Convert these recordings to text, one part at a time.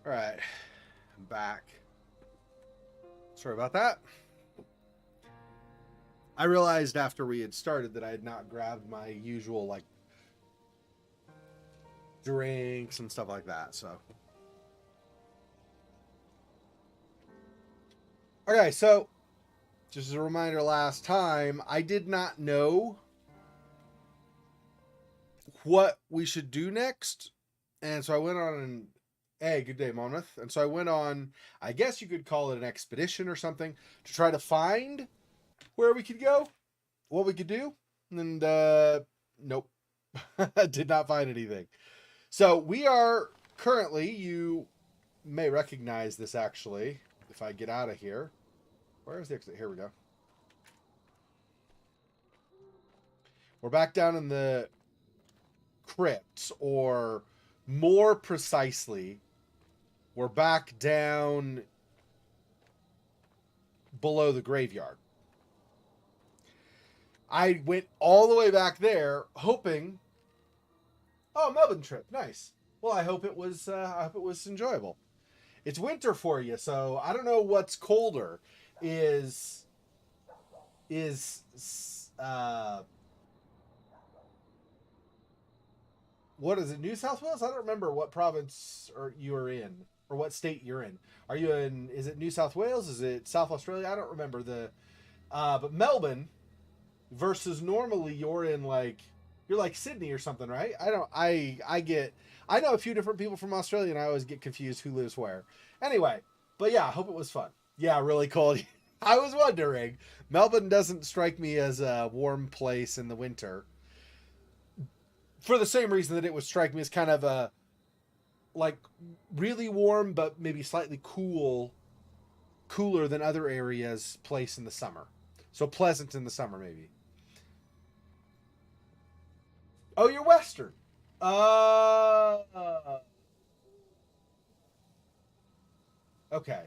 All right, I'm back. Sorry about that. I realized after we had started that I had not grabbed my usual like drinks and stuff like that. So, okay, so just as a reminder, last time I did not know what we should do next, and so I went on an hey, good day, Monmouth. And so I went on, I guess you could call it an expedition or something, to try to find where we could go, what we could do, and nope, did not find anything. So we are currently, you may recognize this actually, if I get out of here. Where is the exit? Here we go. We're back down in the crypts, or more precisely, we're back down below the graveyard. I went all the way back there hoping, oh, Melbourne trip, nice. Well, I hope it was enjoyable. It's winter for you, so I don't know what's colder. Is what is it? New South Wales? I don't remember what province or you are in, or what state you're in. Are you in? Is it New South Wales? Is it South Australia? I don't remember the. But Melbourne versus normally you're like Sydney or something, right? I don't. I know a few different people from Australia, and I always get confused who lives where. Anyway, but yeah, I hope it was fun. Yeah, really cold. I was wondering. Melbourne doesn't strike me as a warm place in the winter. For the same reason that it would strike me as kind of a like really warm but maybe slightly cooler than other areas place in the summer. So pleasant in the summer maybe. Oh, you're Western. Uh okay.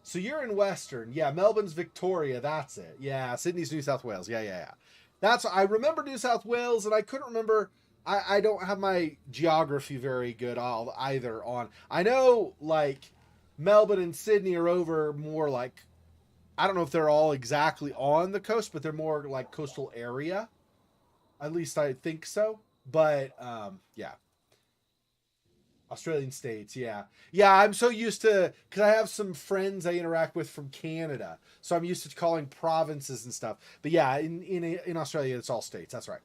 So you're in Western. Yeah, Melbourne's Victoria, that's it. Yeah, Sydney's New South Wales. Yeah. That's I remember New South Wales, and I couldn't remember. I don't have my geography very good all either on. I know like Melbourne and Sydney are over more like, I don't know if they're all exactly on the coast, but they're more like coastal area. At least I think so. But yeah, Australian states, yeah. Yeah, I'm so used to, because I have some friends I interact with from Canada. So I'm used to calling provinces and stuff. But yeah, in Australia, it's all states. That's right.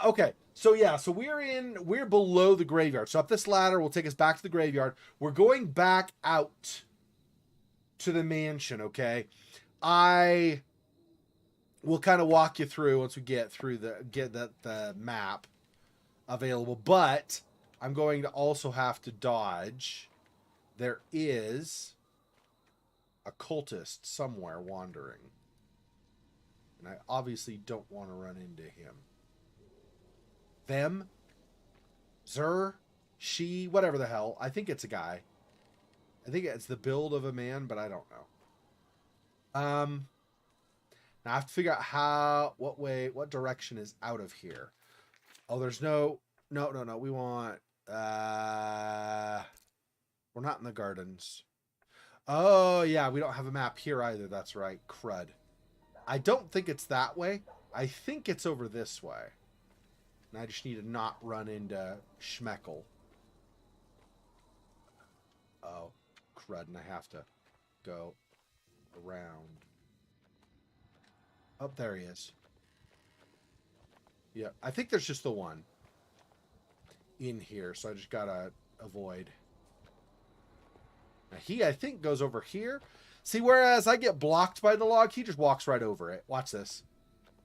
Okay, so yeah, so we're below the graveyard. So up this ladder will take us back to the graveyard. We're going back out to the mansion, okay? I will kind of walk you through once we get through the map available, but I'm going to also have to dodge. There is a cultist somewhere wandering, and I obviously don't want to run into him. Them, Zer, she, whatever the hell. I think it's a guy. I think it's the build of a man, but I don't know. Now I have to figure out what direction is out of here. Oh, there's no. We want. We're not in the gardens. Oh yeah, we don't have a map here either. That's right. Crud. I don't think it's that way. I think it's over this way. And I just need to not run into Schmeckle. Oh, crud, and I have to go around. Oh, there he is. Yeah, I think there's just the one in here, so I just gotta avoid. Now he, I think, goes over here. See, whereas I get blocked by the log, he just walks right over it. Watch this.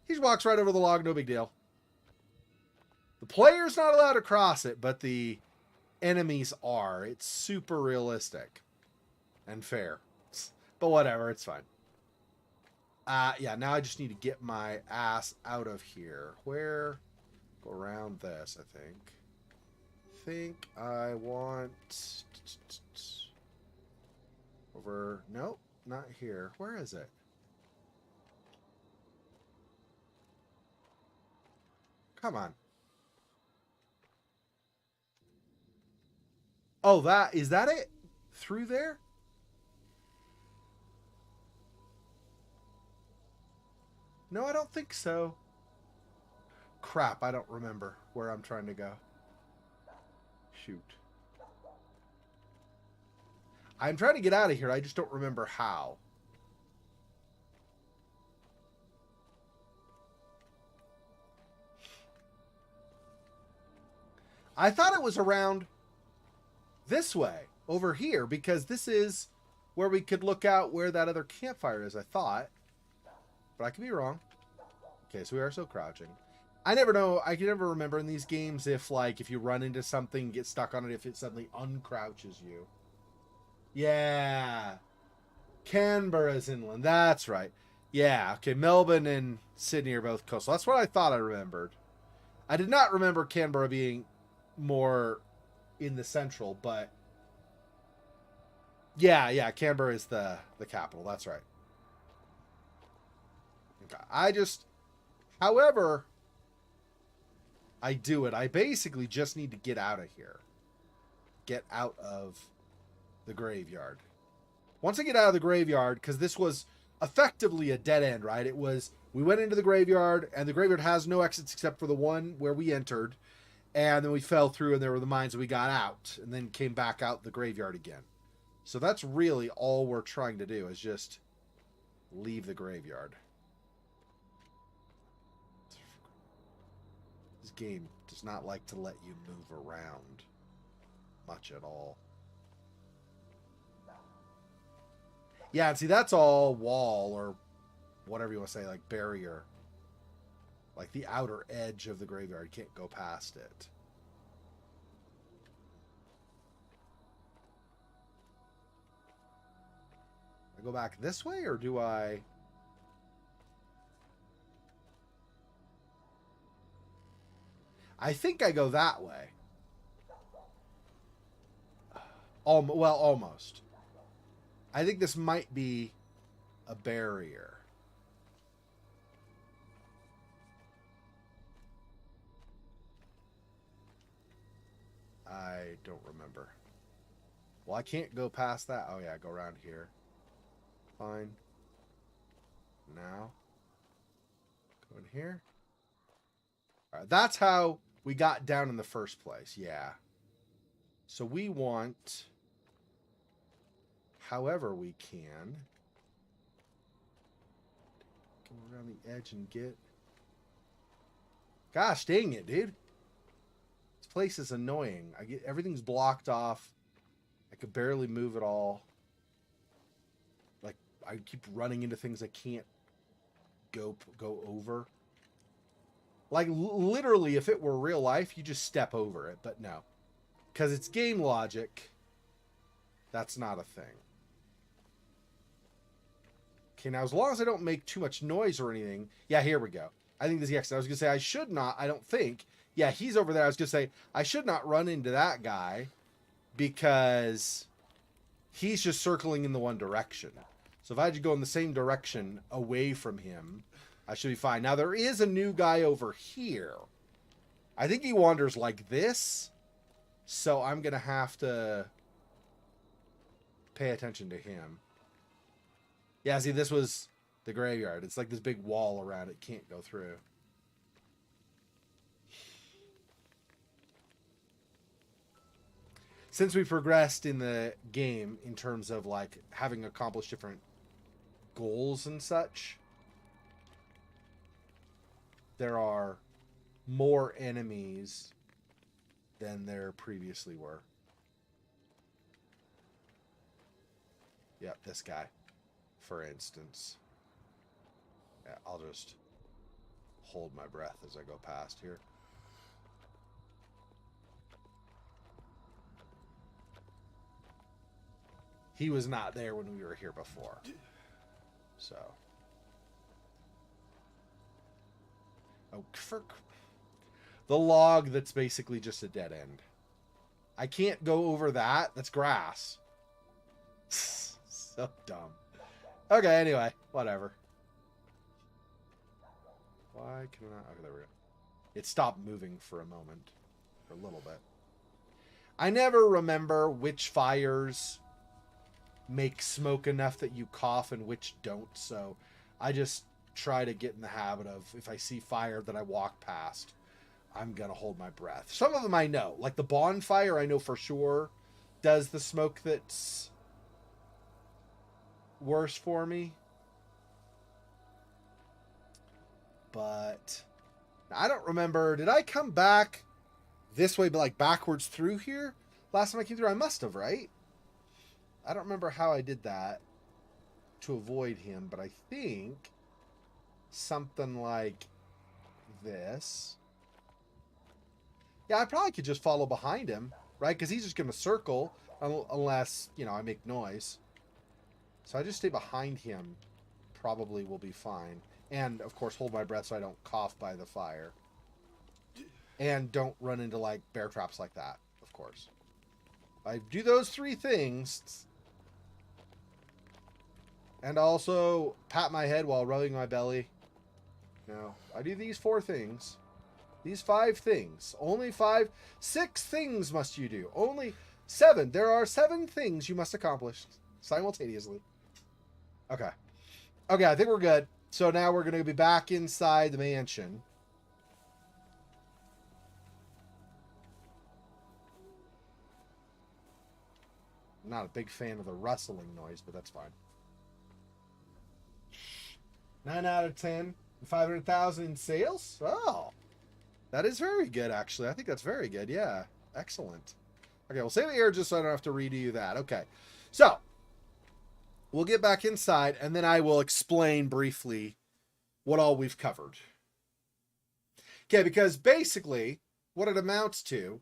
He just walks right over the log, no big deal. The player's not allowed to cross it, but the enemies are. It's super realistic and fair. But whatever, it's fine. Yeah, now I just need to get my ass out of here. Where? Go around this, I think I want over. Nope, not here. Where is it? Come on. Oh, is that it? through there? No, I don't think so. Crap, I don't remember where I'm trying to go. Shoot. I'm trying to get out of here. I just don't remember how. I thought it was around this way, over here, because this is where we could look out where that other campfire is, I thought. But I could be wrong. Okay, so we are still crouching. I never know. I can never remember in these games if, like, if you run into something, get stuck on it, if it suddenly uncrouches you. Yeah. Canberra's inland. That's right. Yeah. Okay, Melbourne and Sydney are both coastal. That's what I thought I remembered. I did not remember Canberra being more in the central, but yeah, Canberra is the capital. That's right. Okay. However, I do it. I basically just need to get out of here. Get out of the graveyard. Once I get out of the graveyard, because this was effectively a dead end, right? It was, we went into the graveyard, and the graveyard has no exits except for the one where we entered, and then we fell through, and there were the mines, and we got out, and then came back out the graveyard again. So that's really all we're trying to do, is just leave the graveyard. This game does not like to let you move around much at all. Yeah, and see, that's all wall, or whatever you want to say, like barrier. Like the outer edge of the graveyard. You can't go past it. I go back this way, or do I... I think I go that way. Well, almost. I think this might be a barrier. I don't remember. Well, I can't go past that. Oh, yeah, go around here. Fine. Now. Go in here. All right, that's how we got down in the first place. Yeah. So we want... however we can, go around the edge and get... Gosh dang it, dude. This place is annoying. Everything's blocked off. I could barely move at all. Like, I keep running into things I can't go over. Like, literally, if it were real life, you just step over it. But no. Because it's game logic. That's not a thing. Okay, now as long as I don't make too much noise or anything... Yeah, here we go. I think this is the exit. I was going to say, I should not, I don't think... Yeah, he's over there. I was going to say, I should not run into that guy because he's just circling in the one direction. So if I had to go in the same direction away from him, I should be fine. Now, there is a new guy over here. I think he wanders like this, so I'm going to have to pay attention to him. Yeah, see, this was the graveyard. It's like this big wall around it. Can't go through. Since we progressed in the game in terms of, like, having accomplished different goals and such, there are more enemies than there previously were. Yep, this guy, for instance. Yeah, I'll just hold my breath as I go past here. He was not there when we were here before. So. Oh, the log that's basically just a dead end. I can't go over that. That's grass. So dumb. Okay, anyway. Whatever. Why can I not... Okay, there we go. It stopped moving for a moment. For a little bit. I never remember which fires make smoke enough that you cough and which don't. So I just try to get in the habit of, if I see fire that I walk past, I'm going to hold my breath. Some of them I know, like the bonfire, I know for sure does the smoke that's worse for me. But I don't remember. Did I come back this way, but like backwards through here? Last time I came through, I must have, right? I don't remember how I did that to avoid him, but I think something like this. Yeah, I probably could just follow behind him, right? Because he's just going to circle unless, you know, I make noise. So I just stay behind him. Probably will be fine. And, of course, hold my breath so I don't cough by the fire. And don't run into, like, bear traps like that, of course. I do those 3 things. And also pat my head while rubbing my belly. No, I do these 4 things. These 5 things. Only 5. 6 things must you do. Only 7. There are 7 things you must accomplish simultaneously. Okay. Okay, I think we're good. So now we're going to be back inside the mansion. I'm not a big fan of the rustling noise, but that's fine. 9 out of 10. 500,000 in sales? Oh. That is very good, actually. I think that's very good. Yeah. Excellent. Okay, we'll save it here just so I don't have to redo that. Okay. So, we'll get back inside, and then I will explain briefly what all we've covered. Okay, because basically, what it amounts to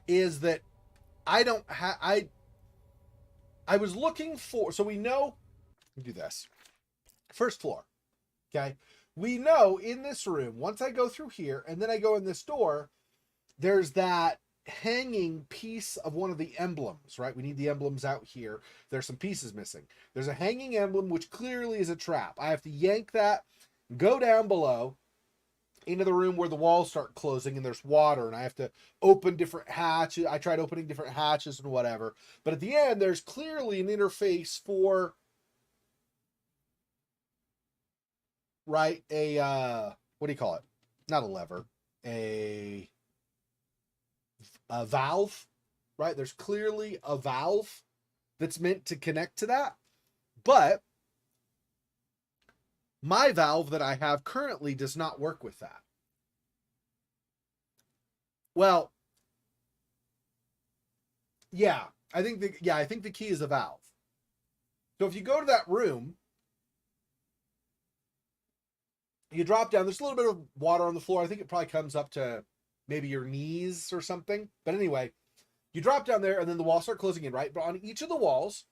is that I don't have... I was looking for... So we know... Let me do this. First floor. Okay? We know in this room, once I go through here, and then I go in this door, there's that hanging piece of one of the emblems, right? We need the emblems out here. There's some pieces missing. There's a hanging emblem, which clearly is a trap. I have to yank that, go down below, into the room where the walls start closing and there's water, and I have to open different hatches. I tried opening different hatches and whatever. But at the end, there's clearly an interface for... Right, what do you call it? Not a lever, a valve, right? There's clearly a valve that's meant to connect to that, but my valve that I have currently does not work with that. Well, yeah, I think the key is a valve. So if you go to that room, you drop down, there's a little bit of water on the floor. I think it probably comes up to maybe your knees or something. But anyway, you drop down there and then the walls start closing in, right? But on each of the walls,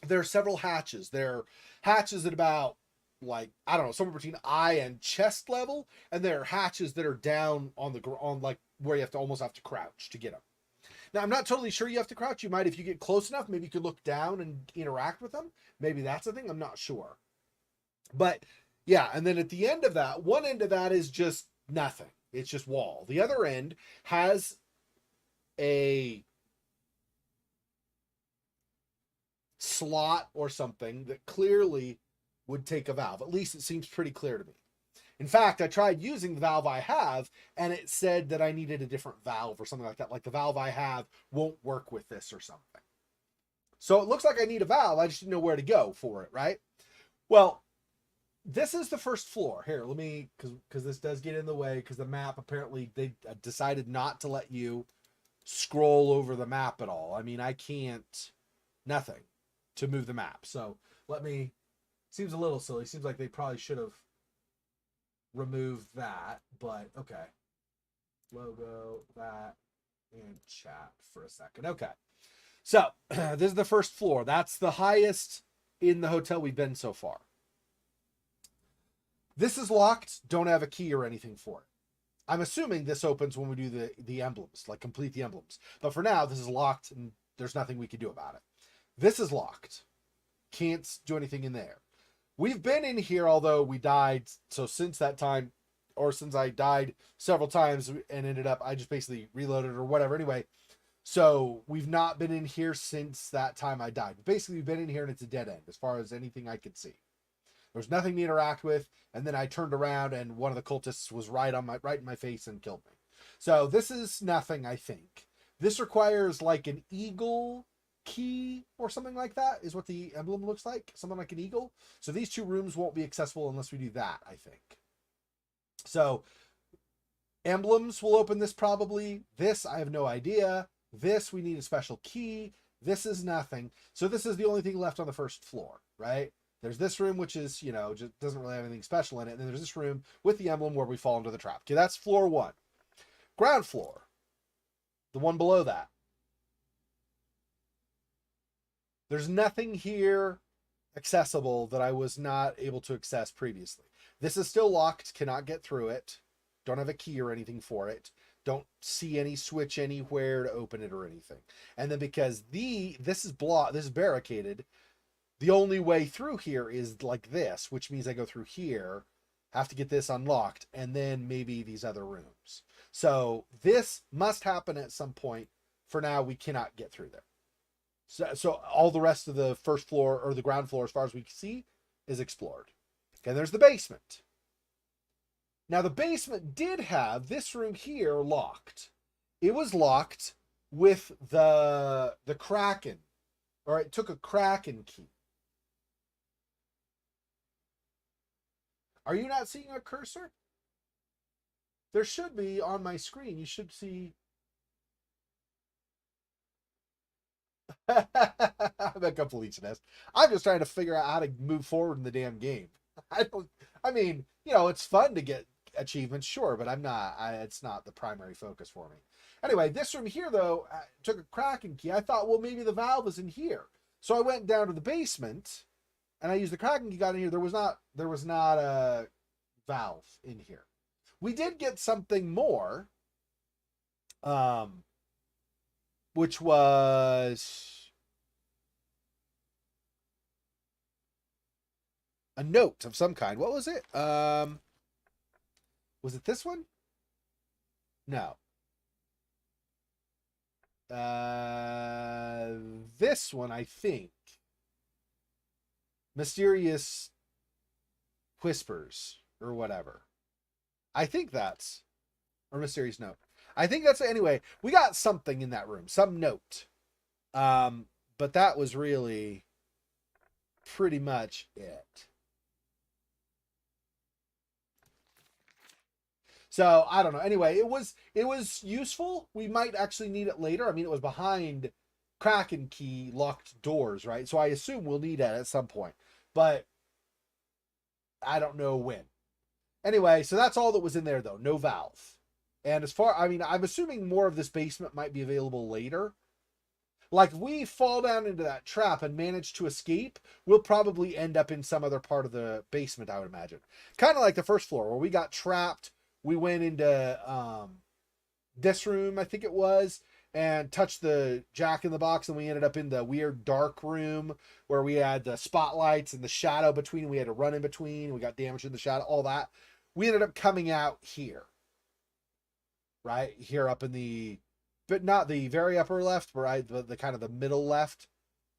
there are several hatches. There are hatches at about, like, I don't know, somewhere between eye and chest level. And there are hatches that are down on the ground, like where you have to almost have to crouch to get them. Now, I'm not totally sure you have to crouch. You might, if you get close enough, maybe you could look down and interact with them. Maybe that's the thing. I'm not sure. But yeah, and then at the end of that, one end of that is just nothing. It's just wall. The other end has a slot or something that clearly would take a valve. At least it seems pretty clear to me. In fact, I tried using the valve I have, and it said that I needed a different valve or something like that. Like the valve I have won't work with this or something. So it looks like I need a valve. I just didn't know where to go for it, right? Well, this is the first floor. Here, let me, because this does get in the way, because the map, apparently, they decided not to let you scroll over the map at all. I mean, I can't, nothing to move the map. So let me, seems a little silly. Seems like they probably should have removed that, but okay. Logo, that, and chat for a second. Okay. So this is the first floor. That's the highest in the hotel we've been so far. This is locked. Don't have a key or anything for it. I'm assuming this opens when we do the emblems, like complete the emblems. But for now, this is locked and there's nothing we can do about it. This is locked. Can't do anything in there. We've been in here, although we died. So since that time, or since I died several times and ended up, I just basically reloaded or whatever. Anyway, so we've not been in here since that time I died. Basically, we've been in here and it's a dead end as far as anything I could see. There's nothing to interact with, and then I turned around and one of the cultists was right in my face and killed me. So this is nothing, I think. This requires like an eagle key or something like that is what the emblem looks like. Something like an eagle. So these two rooms won't be accessible unless we do that, I think. So emblems will open this probably. This, I have no idea. This, we need a special key. This is nothing. So this is the only thing left on the first floor, right? There's this room, which is, you know, just doesn't really have anything special in it. And then there's this room with the emblem where we fall into the trap. Okay, that's floor 1. Ground floor. The one below that. There's nothing here accessible that I was not able to access previously. This is still locked, cannot get through it. Don't have a key or anything for it. Don't see any switch anywhere to open it or anything. And then because this is barricaded, the only way through here is like this, which means I go through here, have to get this unlocked, and then maybe these other rooms. So this must happen at some point. For now, we cannot get through there. So all the rest of the first floor or the ground floor, as far as we can see, is explored. Okay, there's the basement. Now the basement did have this room here locked. It was locked with the Kraken, or it took a Kraken key. Are you not seeing a cursor? There should be on my screen. You should see. I'm a completionist. I'm just trying to figure out how to move forward in the damn game. I mean, you know, it's fun to get achievements, sure, but it's not the primary focus for me. Anyway, this room here, though, took a Kraken key. I thought, well, maybe the valve is in here. So I went down to the basement, and I used the Kraken key, got in here. There was not a valve in here. We did get something more, which was a note of some kind. What was it? Was it this one? No. This one, I think. Mysterious Whispers or whatever. I think that's, or Mysterious Note. I think that's, anyway, we got something in that room, some note. But that was really pretty much it. So I don't know. Anyway, it was useful. We might actually need it later. I mean, it was behind Kraken key locked doors, right? So I assume we'll need it at some point, but I don't know when. Anyway, so that's all that was in there, though. No valve. And I'm assuming more of this basement might be available later. Like, if we fall down into that trap and manage to escape, we'll probably end up in some other part of the basement, I would imagine. Kind of like the first floor, where we got trapped. We went into this room, I think it was, and touched the Jack in the Box, and we ended up in the weird dark room where we had the spotlights and the shadow between. We had to run in between. We got damaged in the shadow, all that. We ended up coming out here. Right? Here up in the, but not the very upper left, but right, the kind of the middle left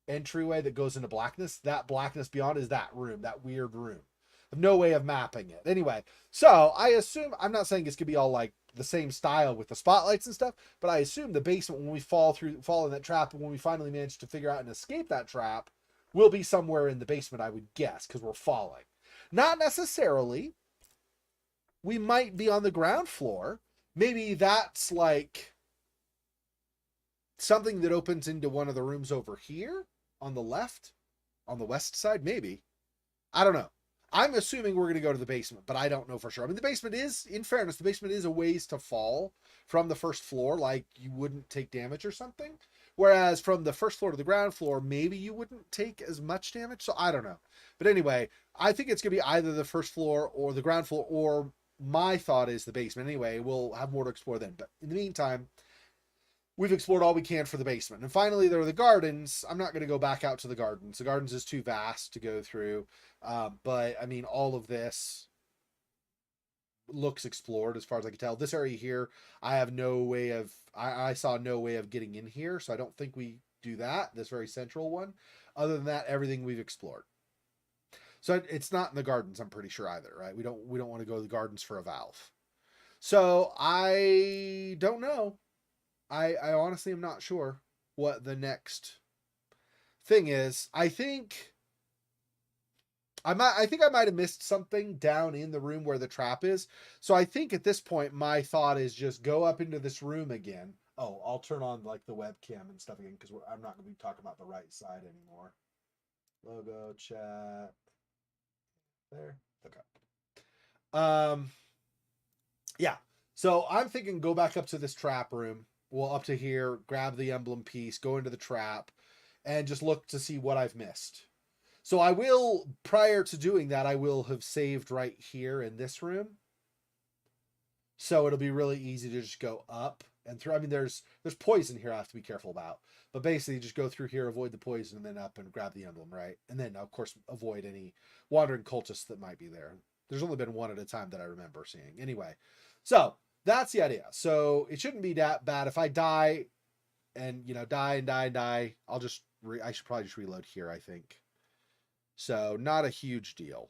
entryway that goes into blackness. That blackness beyond is that room, that weird room. No way of mapping it. Anyway, so I assume, I'm not saying it's gonna be all like the same style with the spotlights and stuff, but I assume the basement, when we fall in that trap, and when we finally manage to figure out and escape that trap, will be somewhere in the basement, I would guess, because we're falling. Not necessarily. We might be on the ground floor. Maybe that's like something that opens into one of the rooms over here on the left, on the west side, maybe. I don't know. I'm assuming we're going to go to the basement, but I don't know for sure. I mean, the basement is, in fairness, the basement is a ways to fall from the first floor, like you wouldn't take damage or something. Whereas from the first floor to the ground floor, maybe you wouldn't take as much damage. So I don't know. But anyway, I think it's going to be either the first floor or the ground floor, or my thought is the basement. Anyway, we'll have more to explore then. But in the meantime, we've explored all we can for the basement. And finally, there are the gardens. I'm not going to go back out to the gardens. The gardens is too vast to go through. But, I mean, all of this looks explored as far as I can tell. This area here, I have no way of I saw no way of getting in here, so I don't think we do that. This very central one. Other than that, everything we've explored. So it's not in the gardens, I'm pretty sure either, right? We don't want to go to the gardens for a valve. So I don't know. I honestly am not sure what the next thing is. I think I might have missed something down in the room where the trap is. So I think at this point my thought is just go up into this room again. Oh, I'll turn on like the webcam and stuff again because I'm not going to be talking about the right side anymore. Logo, chat, there. Okay. Um, yeah. So I'm thinking go back up to this trap room. Well, up to here, grab the emblem piece, go into the trap, and just look to see what I've missed. So I will, prior to doing that, I will have saved right here in this room. So it'll be really easy to just go up and through. I mean, there's poison here I have to be careful about. But basically just go through here, avoid the poison, and then up and grab the emblem, right? And then, of course, avoid any wandering cultists that might be there. There's only been one at a time that I remember seeing. Anyway, so that's the idea. So it shouldn't be that bad. If I die and, die and die and die, I should probably just reload here, I think. So not a huge deal.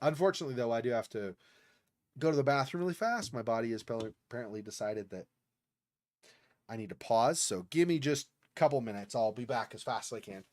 Unfortunately, though, I do have to go to the bathroom really fast. My body has apparently decided that I need to pause. So give me just a couple minutes. I'll be back as fast as I can.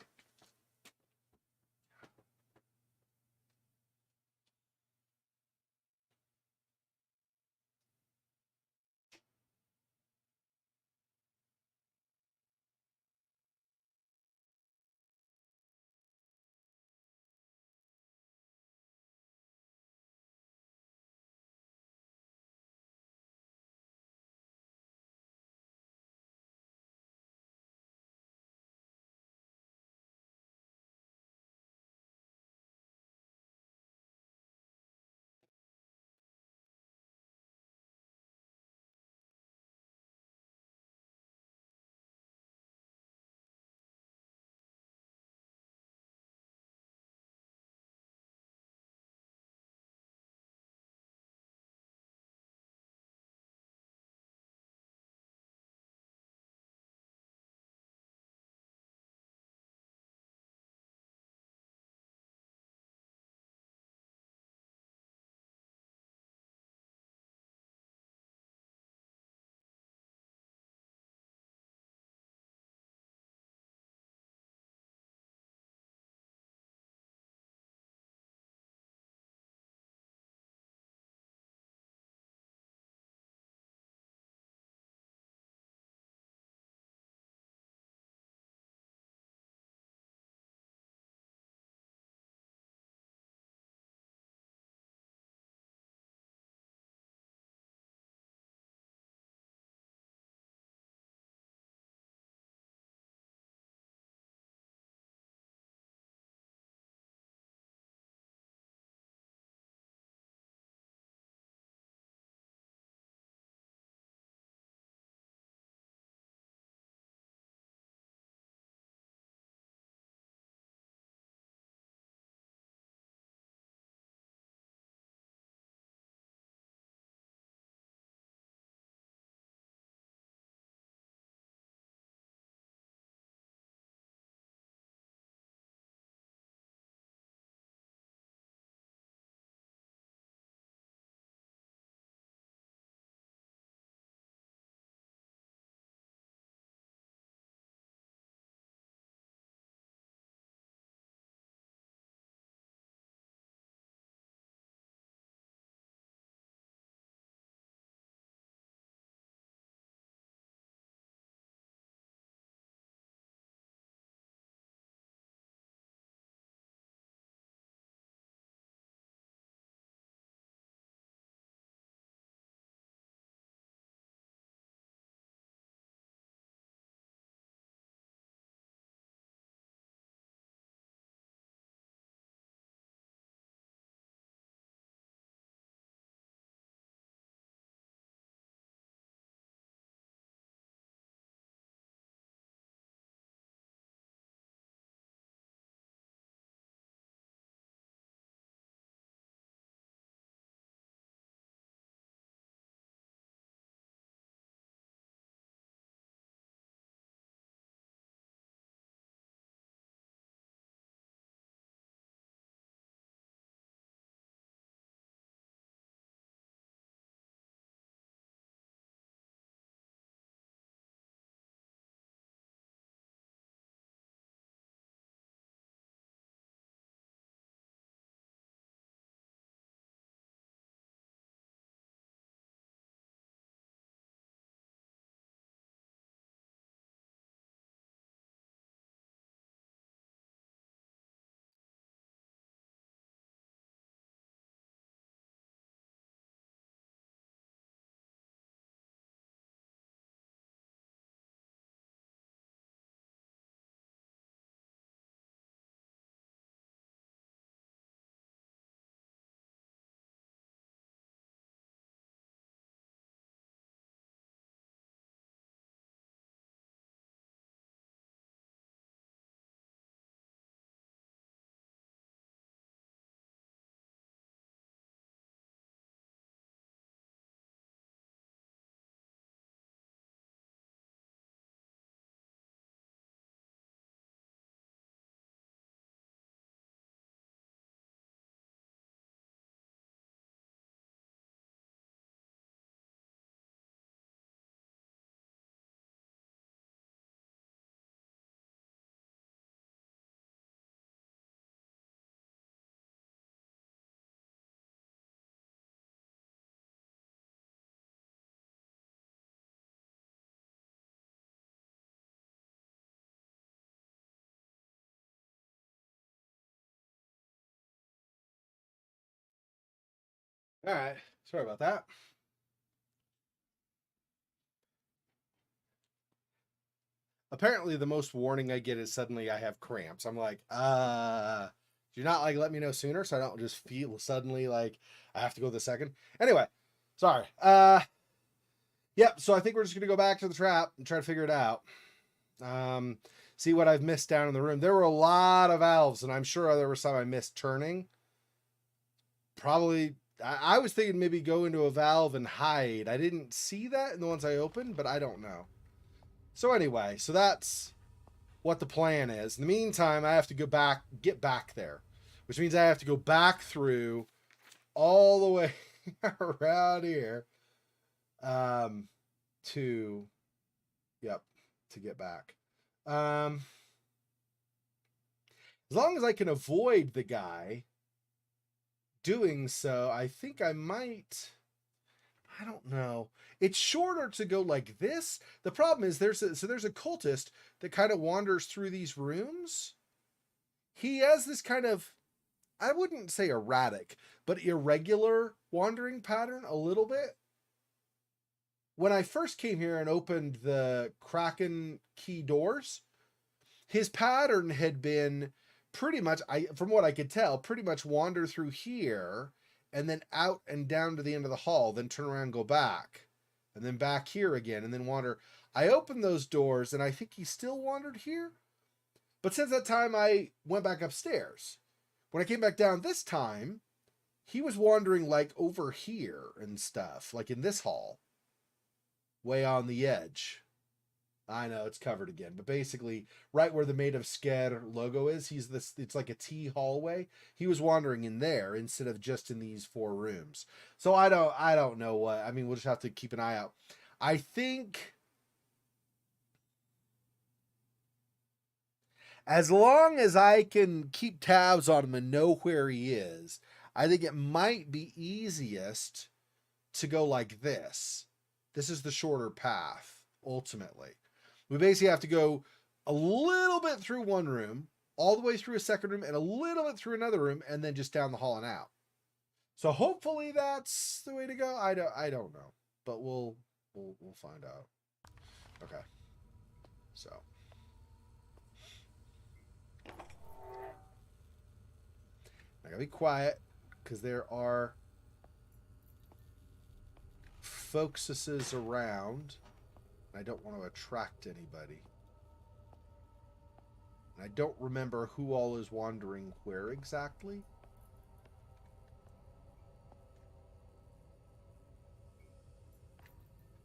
All right. Sorry about that. Apparently, the most warning I get is suddenly I have cramps. I'm like, do you not like let me know sooner so I don't just feel suddenly like I have to go the second? Anyway, sorry. Yep. So I think we're just gonna go back to the trap and try to figure it out. See what I've missed down in the room. There were a lot of valves, and I'm sure there was some I missed turning. Probably, I was thinking maybe go into a valve and hide. I didn't see that in the ones I opened, but I don't know. So anyway, so that's what the plan is. In the meantime, I have to get back there, which means I have to go back through all the way around here, to get back. As long as I can avoid the guy doing so, I think I might. I don't know. It's shorter to go like this. The problem is there's a cultist that kind of wanders through these rooms. He has this kind of, I wouldn't say erratic, but irregular wandering pattern a little bit. When I first came here and opened the Kraken key doors, his pattern had been pretty much, from what I could tell, pretty much wander through here and then out and down to the end of the hall, then turn around and go back, and then back here again, and then wander. I opened those doors, and I think he still wandered here. But since that time, I went back upstairs. When I came back down this time, he was wandering like over here and stuff, like in this hall, way on the edge. I know it's covered again, but basically right where the Maid of Sker logo is, it's like a T hallway. He was wandering in there instead of just in these 4 rooms. So I don't know what. I mean, we'll just have to keep an eye out. I think as long as I can keep tabs on him and know where he is, I think it might be easiest to go like this. This is the shorter path, ultimately. We basically have to go a little bit through one room, all the way through a second room, and a little bit through another room, and then just down the hall and out. So hopefully that's the way to go. I don't know, but we'll find out. Okay. So I gotta be quiet because there are focuses around. I don't want to attract anybody. And I don't remember who all is wandering where exactly.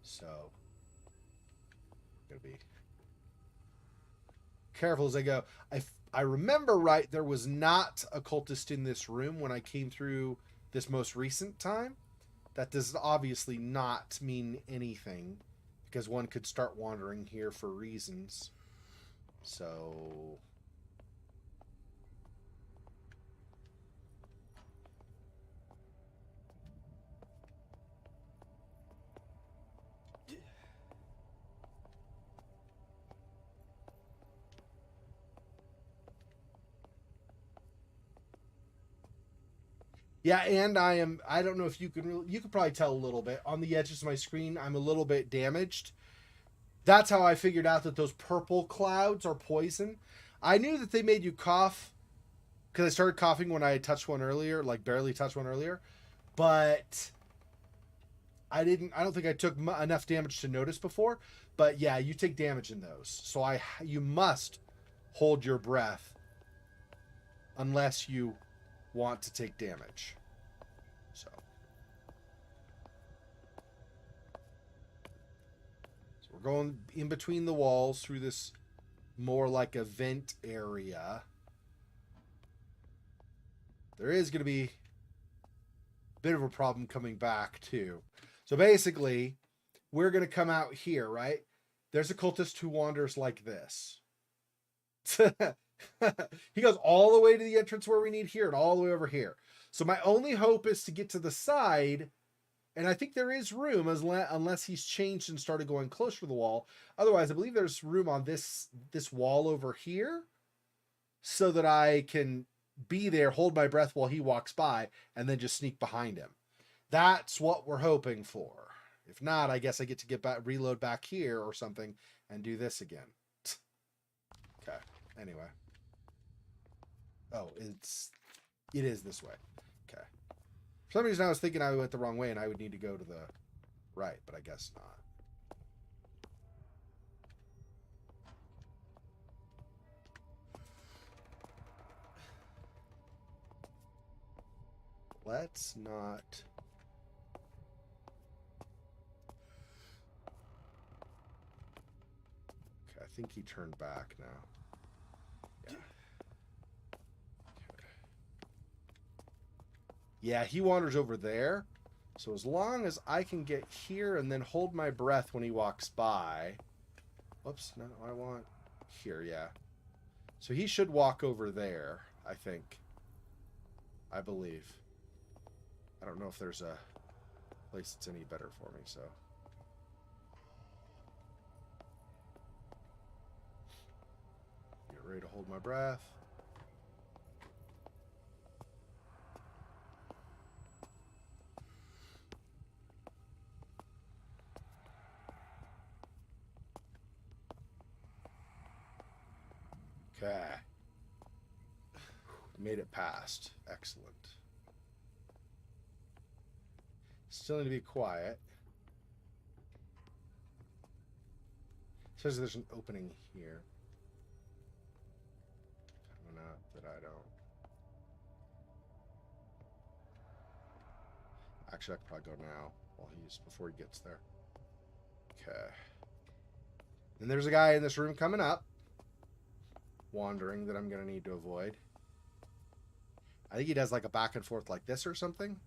So, gotta be careful as I go. I remember right, there was not a cultist in this room when I came through this most recent time. That does obviously not mean anything, because one could start wandering here for reasons. So yeah, and I don't know if you could probably tell a little bit on the edges of my screen. I'm a little bit damaged. That's how I figured out that those purple clouds are poison. I knew that they made you cough because I started coughing when I had touched one earlier, like barely touched one earlier, but I don't think I took enough damage to notice before. But yeah, you take damage in those, so you must hold your breath unless you want to take damage. So we're going in between the walls through this more like a vent area. There is going to be a bit of a problem coming back too. So basically, we're going to come out here, right? There's a cultist who wanders like this. He goes all the way to the entrance where we need here and all the way over here. So my only hope is to get to the side, and I think there is room unless he's changed and started going closer to the wall. Otherwise, I believe there's room on this wall over here so that I can be there, hold my breath while he walks by, and then just sneak behind him. That's what we're hoping for. If not, I guess I get to get back, reload back here or something, and do this again. Okay. Anyway. Oh, it is this way. Okay. For some reason, I was thinking I went the wrong way, and I would need to go to the right, but I guess not. Let's not. Okay, I think he turned back now. Yeah. Okay. Yeah, he wanders over there. So as long as I can get here and then hold my breath when he walks by. Whoops, no, I want here, yeah. So he should walk over there, I think. I believe. I don't know if there's a place that's any better for me, so. Get ready to hold my breath. Okay. Made it past. Excellent. Still need to be quiet. It says there's an opening here. Coming up that I don't. Actually, I could probably go now before he gets there. Okay. And there's a guy in this room coming up. Wandering that I'm going to need to avoid. I think he does like a back and forth like this or something.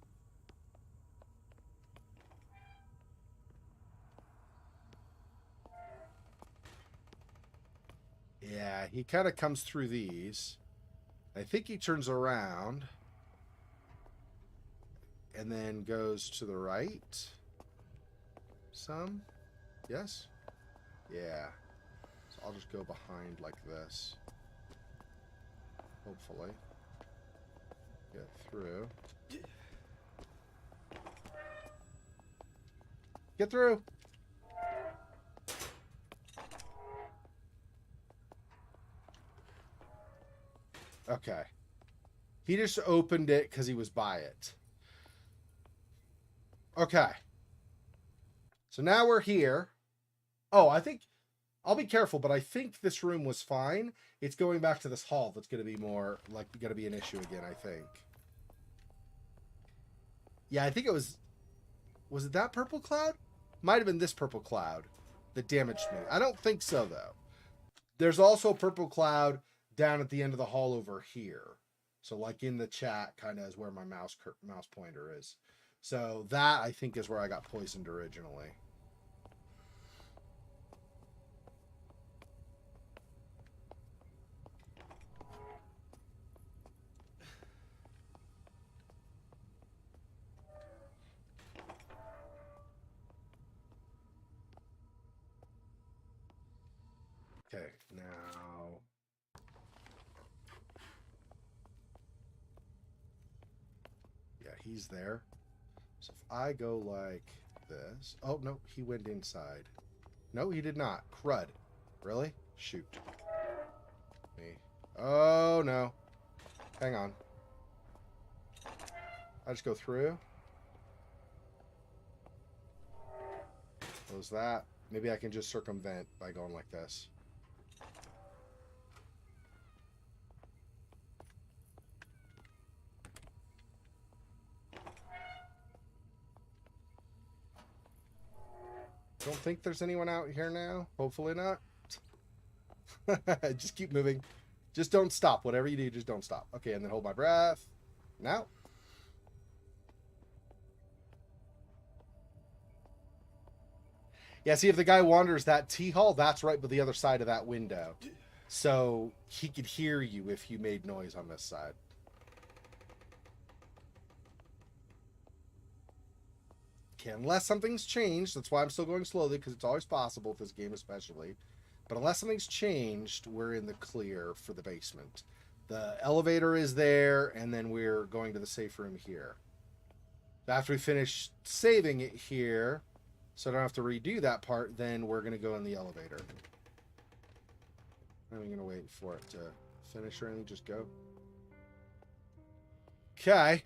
Yeah, he kind of comes through these. I think he turns around and then goes to the right. Some? Yes? Yeah. So I'll just go behind like this. Hopefully. Get through. Get through! Okay. He just opened it because he was by it. Okay. So now we're here. Oh, I think... I'll be careful, but I think this room was fine. It's going back to this hall that's going to be more, like, going to be an issue again, I think. Yeah, I think it was... Was it that purple cloud? Might have been this purple cloud that damaged me. I don't think so, though. There's also a purple cloud down at the end of the hall over here. So, like, in the chat, kind of is where my mouse pointer is. So, that, I think, is where I got poisoned originally. Okay, now... Yeah, he's there. So if I go like this... Oh, no, he went inside. No, he did not. Crud. Really? Shoot. Me. Oh, no. Hang on. I just go through. Close that. Maybe I can just circumvent by going like this. Don't think there's anyone out here now. Hopefully not. Just keep moving. Just don't stop. Whatever you do, just don't stop. Okay, and then hold my breath. Now. Yeah, see, if the guy wanders that T-hall, that's right by the other side of that window. So he could hear you if you made noise on this side. Okay, unless something's changed, that's why I'm still going slowly, because it's always possible with this game especially. But unless something's changed, we're in the clear for the basement. The elevator is there, and then we're going to the safe room here. After we finish saving it here, so I don't have to redo that part, then we're going to go in the elevator. I'm going to wait for it to finish or anything. Just go. Okay.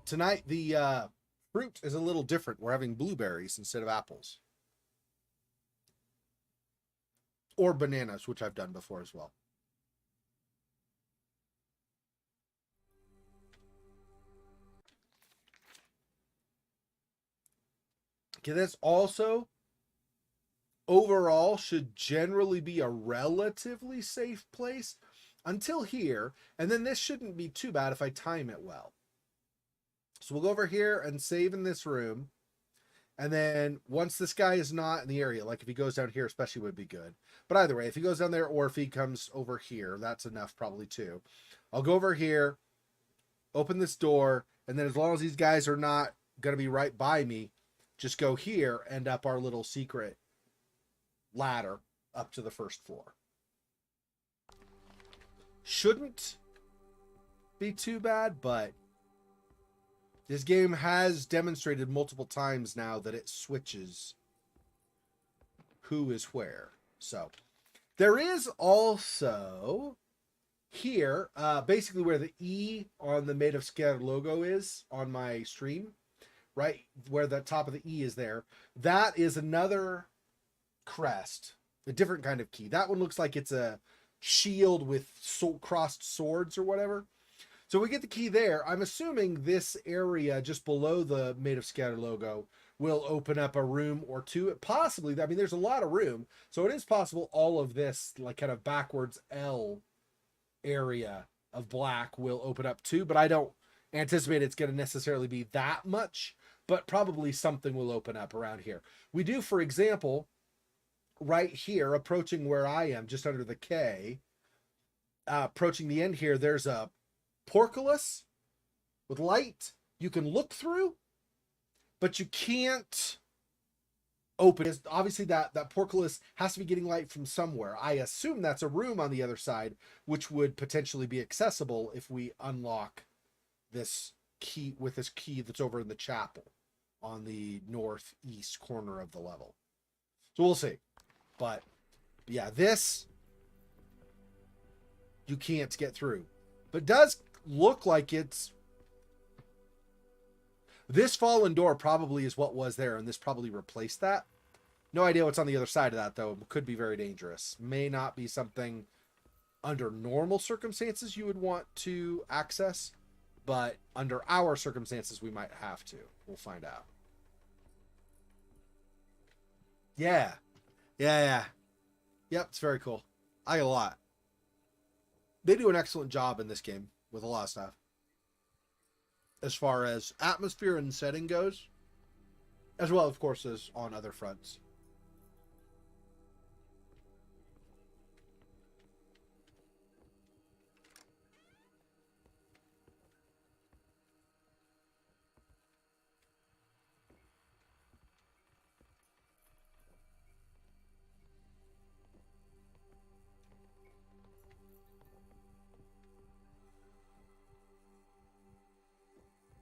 Tonight, the fruit is a little different. We're having blueberries instead of apples. Or bananas, which I've done before as well. Okay, this also overall should generally be a relatively safe place until here. And then this shouldn't be too bad if I time it well. So we'll go over here and save in this room. And then once this guy is not in the area, like if he goes down here especially would be good. But either way, if he goes down there or if he comes over here, that's enough probably too. I'll go over here, open this door, and then as long as these guys are not going to be right by me, just go here and up our little secret ladder up to the first floor. Shouldn't be too bad, but this game has demonstrated multiple times now that it switches who is where. So there is also here, basically where the E on the Maid of Sker logo is on my stream, right where the top of the E is there. That is another crest, a different kind of key. That one looks like it's a shield with crossed swords or whatever. So we get the key there. I'm assuming this area just below the Maid of Sker logo will open up a room or two. Possibly, I mean, there's a lot of room. So it is possible all of this, like kind of backwards L area of black will open up too. But I don't anticipate it's going to necessarily be that much. But probably something will open up around here. We do, for example, right here, approaching where I am, just under the K, approaching the end here, there's a porcelain with light you can look through, but you can't open it. Obviously that porcelain has to be getting light from somewhere. I assume that's a room on the other side, which would potentially be accessible if we unlock this key with this key that's over in the chapel on the northeast corner of the level. So we'll see. But yeah, this you can't get through, but does look like it's this fallen door probably is what was there, and this probably replaced that. No idea what's on the other side of that, though. It could be very dangerous. May not be something under normal circumstances you would want to access, but under our circumstances we might have to. We'll find out. Yeah. Yep, it's very cool. I like it a lot. They do an excellent job in this game with a lot of stuff. As far as atmosphere and setting goes, as well, of course, as on other fronts.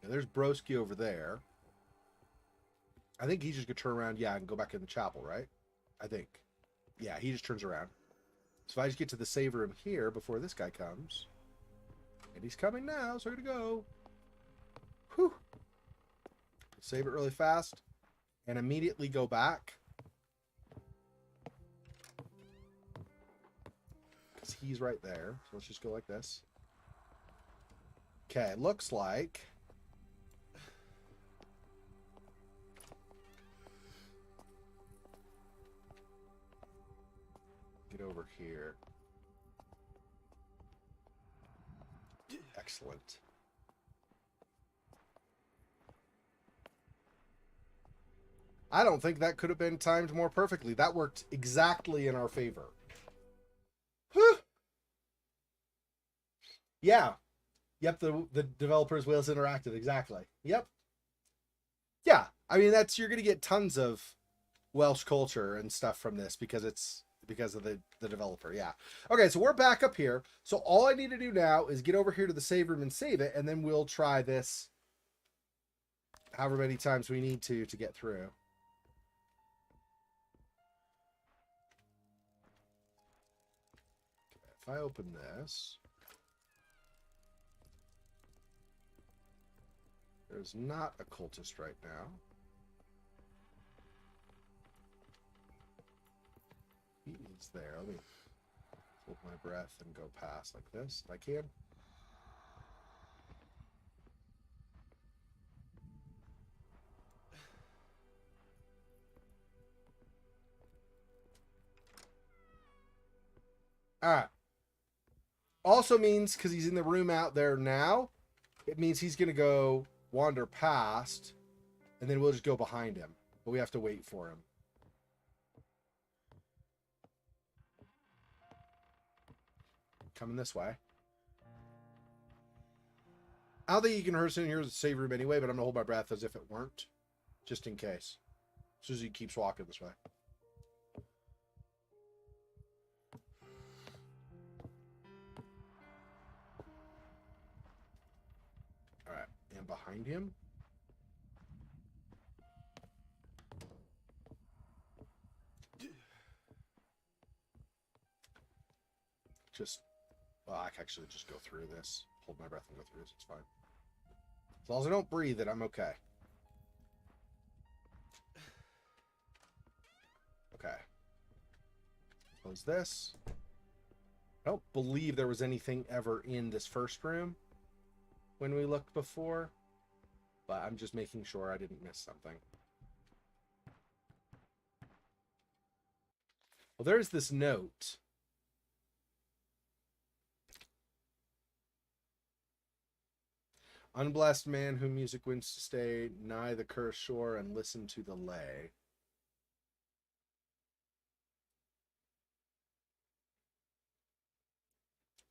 There's Broski over there. I think he's just gonna turn around, yeah, and go back in the chapel, right? I think. Yeah, he just turns around. So if I just get to the save room here before this guy comes. And he's coming now, so we're gonna go. Whew. Save it really fast. And immediately go back. Because he's right there. So let's just go like this. Okay, looks like get over here. Excellent. I don't think that could have been timed more perfectly. That worked exactly in our favor. Whew. Yeah. Yep, the developers Wales Interactive, exactly. Yep. Yeah, I mean you're gonna get tons of Welsh culture and stuff from this because of the developer. Yeah. Okay, so we're back up here. So all I need to do now is get over here to the save room and save it, and then we'll try this however many times we need to get through. Okay, if I open this, there's not a cultist right now. He is there. Let me hold my breath and go past like this if I can. Alright. Also means, because he's in the room out there now, it means he's going to go wander past, and then we'll just go behind him. But we have to wait for him. Coming this way. I don't think you can hurt us in here as a save room anyway, but I'm going to hold my breath as if it weren't. Just in case. Susie keeps walking this way. Alright, and behind him. Well, I can actually just go through this. Hold my breath and go through this. It's fine. As long as I don't breathe it, I'm okay. Okay. Close this. I don't believe there was anything ever in this first room when we looked before, but I'm just making sure I didn't miss something. Well, there's this note. Unblessed man whom music wins to stay nigh the cursed shore and listen to the lay.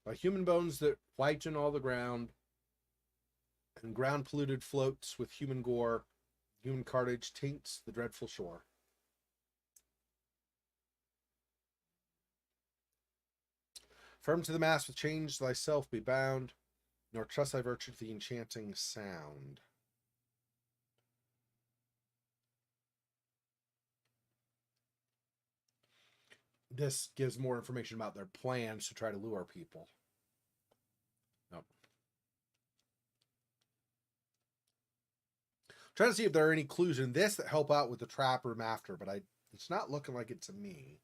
By human bones that whiten all the ground, and ground polluted floats with human gore, human cartage taints the dreadful shore. Firm to the mast with change thyself be bound, nor trust thy virtue to the enchanting sound. This gives more information about their plans to try to lure people. Nope. Trying to see if there are any clues in this that help out with the trap room after, but it's not looking like it to me.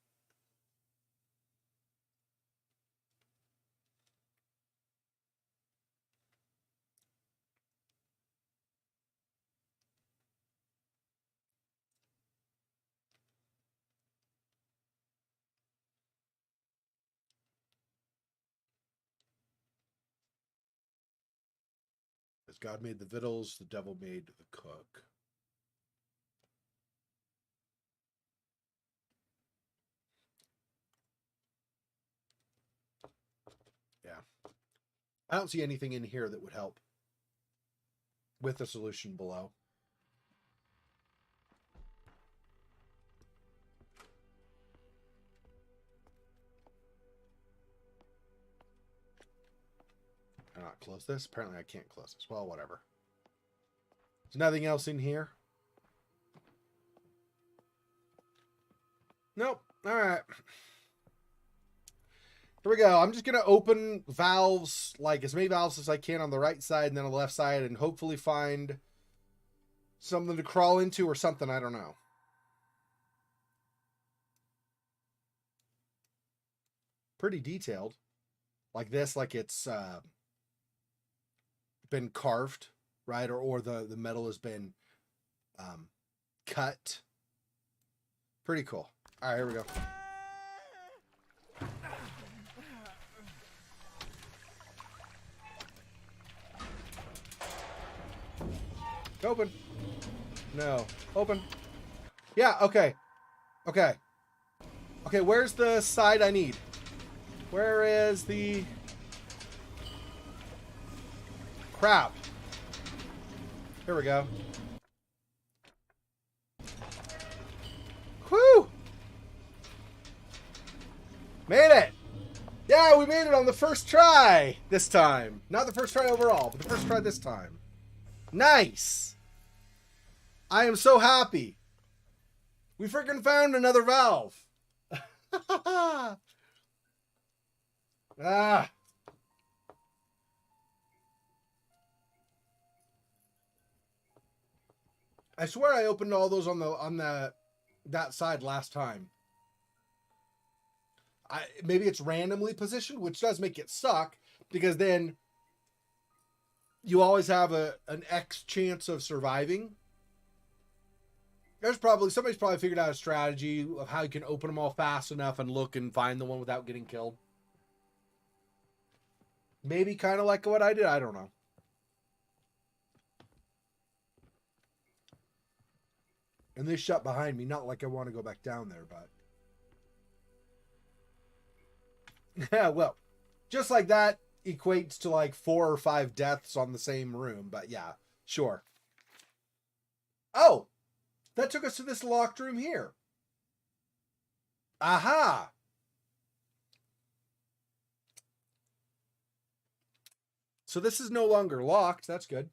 As God made the victuals, the devil made the cook. Yeah. I don't see anything in here that would help with the solution below. Can I not close this? Apparently I can't close this. Well, whatever. There's nothing else in here. Nope. All right. Here we go. I'm just going to open valves, like as many valves as I can on the right side and then on the left side, and hopefully find something to crawl into or something. I don't know. Pretty detailed. Like this, like it's been carved, right? Or the metal has been cut. Pretty cool. All right, here we go. Open. No. Open. Yeah, okay. Okay. Okay, where's the side I need? Where is the... Crap. Here we go. Made it! Yeah, we made it on the first try this time. Not the first try overall, but the first try this time. Nice! I am so happy. We freaking found another valve. Ah. I swear I opened all those on that side last time. Maybe it's randomly positioned, which does make it suck, because then you always have an X chance of surviving. Somebody's probably figured out a strategy of how you can open them all fast enough and look and find the one without getting killed. Maybe kind of like what I did. I don't know. And they shut behind me. Not like I want to go back down there, but... Yeah, well, just like that equates to like 4 or 5 deaths on the same room. But yeah, sure. Oh, that took us to this locked room here. Aha. So this is no longer locked. That's good.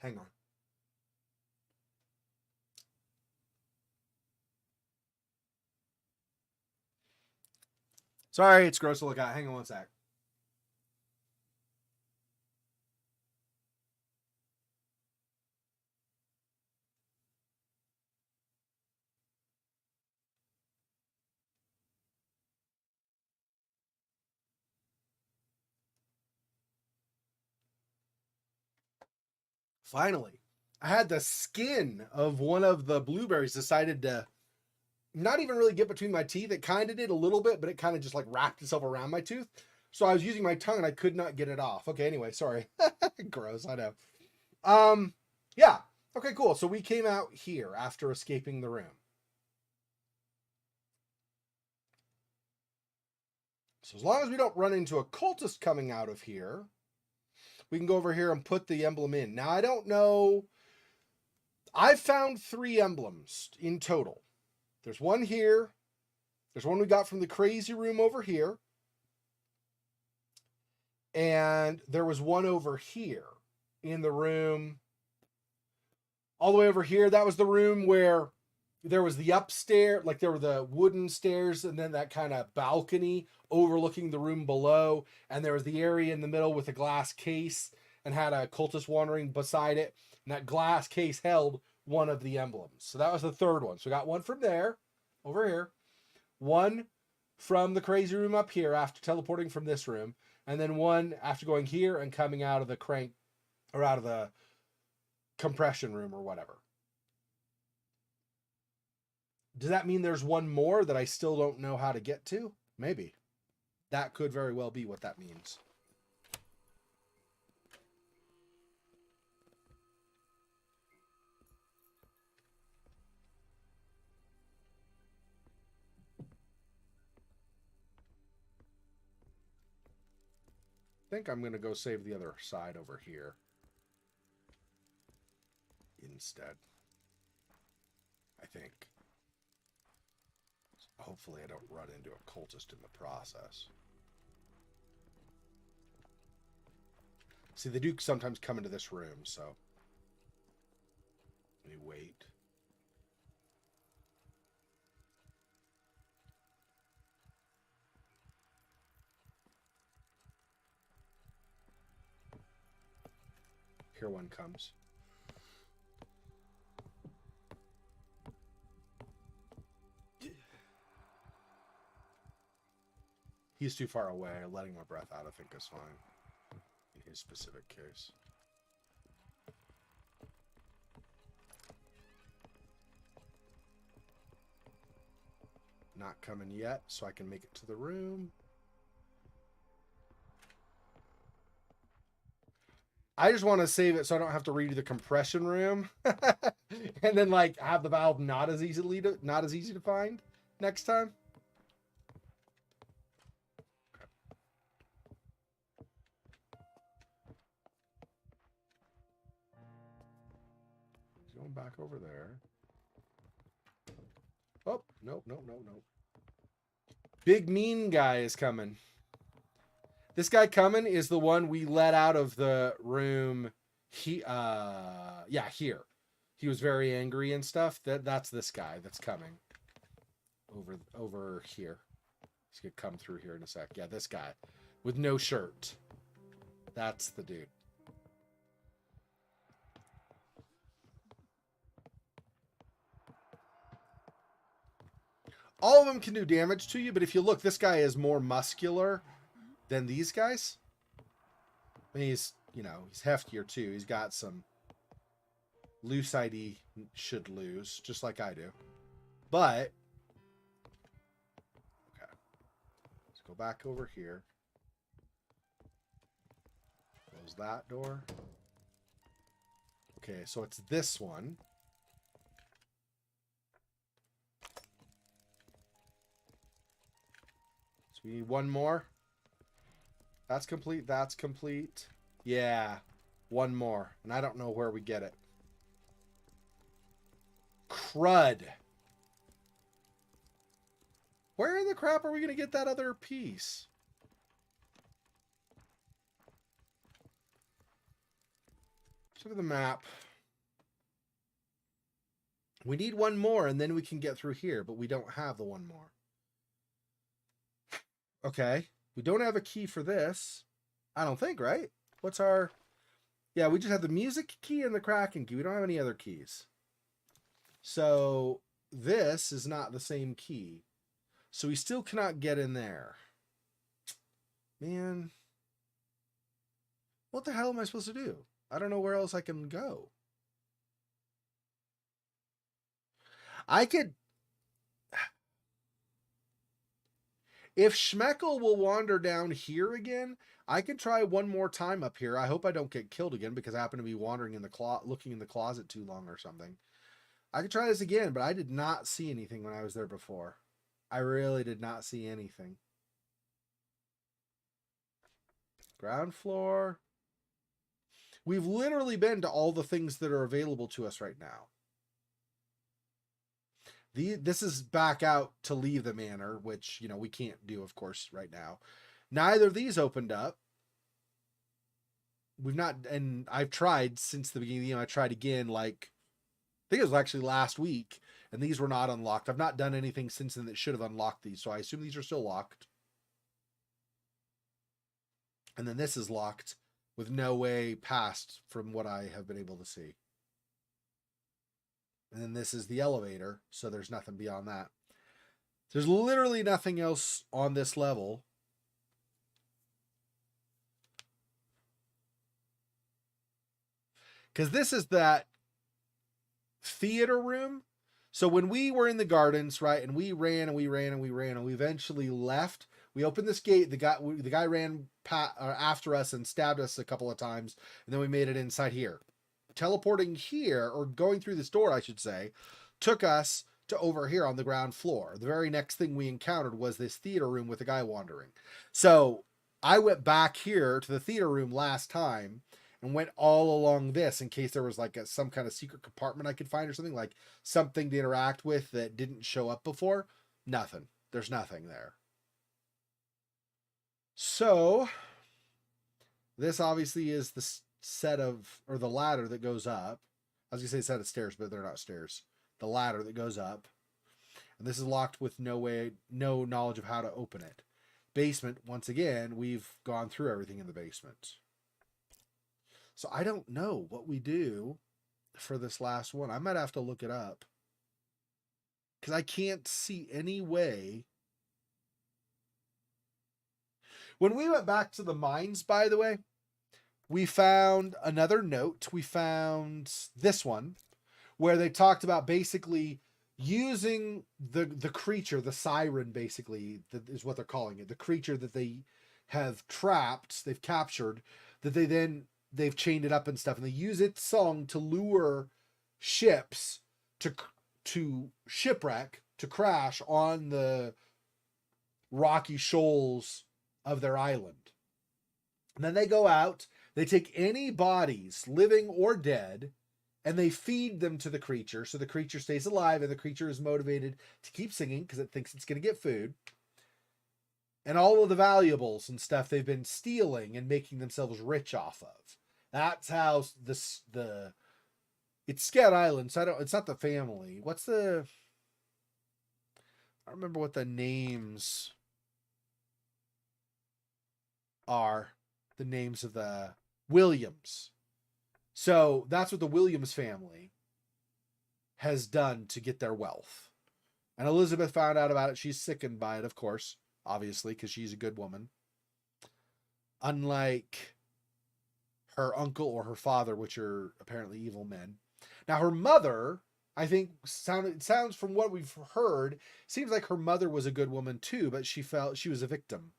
Hang on. Sorry, it's gross to look at. Hang on one sec. Finally, I had the skin of one of the blueberries decided to not even really get between my teeth. It kind of did a little bit, but it kind of just like wrapped itself around my tooth. So I was using my tongue and I could not get it off. Okay, anyway, sorry. Gross, I know. Yeah. Okay, cool. So we came out here after escaping the room. So as long as we don't run into a cultist coming out of here, we can go over here and put the emblem in. Now, I don't know. I've found 3 emblems in total. There's one here. There's one we got from the crazy room over here. And there was one over here in the room. All the way over here. That was the room where there was the upstairs, like there were the wooden stairs and then that kind of balcony overlooking the room below. And there was the area in the middle with a glass case and had a cultist wandering beside it. And that glass case held one of the emblems. So that was the 3rd one. So we got one from there, over here. One from the crazy room up here after teleporting from this room. And then one after going here and coming out of the crank, or out of the compression room or whatever. Does that mean there's one more that I still don't know how to get to? Maybe. That could very well be what that means. I think I'm going to go save the other side over here instead. I think. Hopefully I don't run into a cultist in the process. See, they do sometimes come into this room, so... Let me wait. Here one comes. He's too far away. Letting my breath out, I think, is fine. In his specific case. Not coming yet, so I can make it to the room. I just want to save it so I don't have to redo the compression room. And then like have the valve not as easy to find next time. Going back over there. Oh, nope, nope, nope, nope. Big mean guy is coming. This guy coming is the one we let out of the room. Yeah, here. He was very angry and stuff. That's this guy that's coming. Over here. He's gonna come through here in a sec. Yeah, this guy. With no shirt. That's the dude. All of them can do damage to you, but if you look, this guy is more muscular than these guys. I mean, he's, you know, he's heftier too. He's got some loose ID should lose, just like I do. But, okay. Let's go back over here. Close that door. Okay, so it's this one. So we need one more. That's complete. That's complete. Yeah. One more. And I don't know where we get it. Crud. Where in the crap are we going to get that other piece? Let's look at the map. We need one more and then we can get through here, but we don't have the one more. Okay. We don't have a key for this. I don't think, right? What's our... Yeah, we just have the music key and the Kraken key. We don't have any other keys. So this is not the same key. So we still cannot get in there. Man. What the hell am I supposed to do? I don't know where else I can go. I could... If Schmeckel will wander down here again, I can try one more time up here. I hope I don't get killed again because I happen to be wandering in the looking in the closet too long or something. I could try this again, but I did not see anything when I was there before. I really did not see anything. Ground floor. We've literally been to all the things that are available to us right now. This is back out to leave the manor, which, you know, we can't do, of course, right now. Neither of these opened up. We've not, and I've tried since the beginning. You know, I tried again, like, I think it was actually last week, and these were not unlocked. I've not done anything since then that should have unlocked these, so I assume these are still locked. And then this is locked with no way past from what I have been able to see. And then this is the elevator, so there's nothing beyond that. There's literally nothing else on this level. Because this is that theater room. So when we were in the gardens, right, and we ran and we ran and we ran and we eventually left, we opened this gate. The guy ran after us and stabbed us a couple of times, and then we made it inside here. Teleporting here, or going through this door, I should say, took us to over here on the ground floor. The very next thing we encountered was this theater room with a guy wandering. So I went back here to the theater room last time and went all along this in case there was like some kind of secret compartment I could find or something, like something to interact with that didn't show up before. Nothing. There's nothing there. So this obviously is the set of, or the ladder that goes up. I was gonna say set of stairs, but they're not stairs. The ladder that goes up. And this is locked with no knowledge of how to open it. Basement, once again, we've gone through everything in the basement. So I don't know what we do for this last one. I might have to look it up. Because I can't see any way. When we went back to the mines, by the way, we found another note. We found this one where they talked about basically using the creature, the siren, basically, that is what they're calling it. The creature that they have trapped, they've captured, that they've chained it up and stuff. And they use its song to lure ships to shipwreck, to crash on the rocky shoals of their island. And then they go out. They take any bodies, living or dead, and they feed them to the creature, so the creature stays alive, and the creature is motivated to keep singing because it thinks it's going to get food. And all of the valuables and stuff they've been stealing and making themselves rich off of. That's how it's Scout Island, so it's not the family. I don't remember what the names are. The names of the Williams. So that's what the Williams family has done to get their wealth. And Elizabeth found out about it. She's sickened by it, of course, obviously, because she's a good woman. Unlike her uncle or her father, which are apparently evil men. Now, her mother, I think, sounds from what we've heard, seems like her mother was a good woman too, but she felt she was a victim.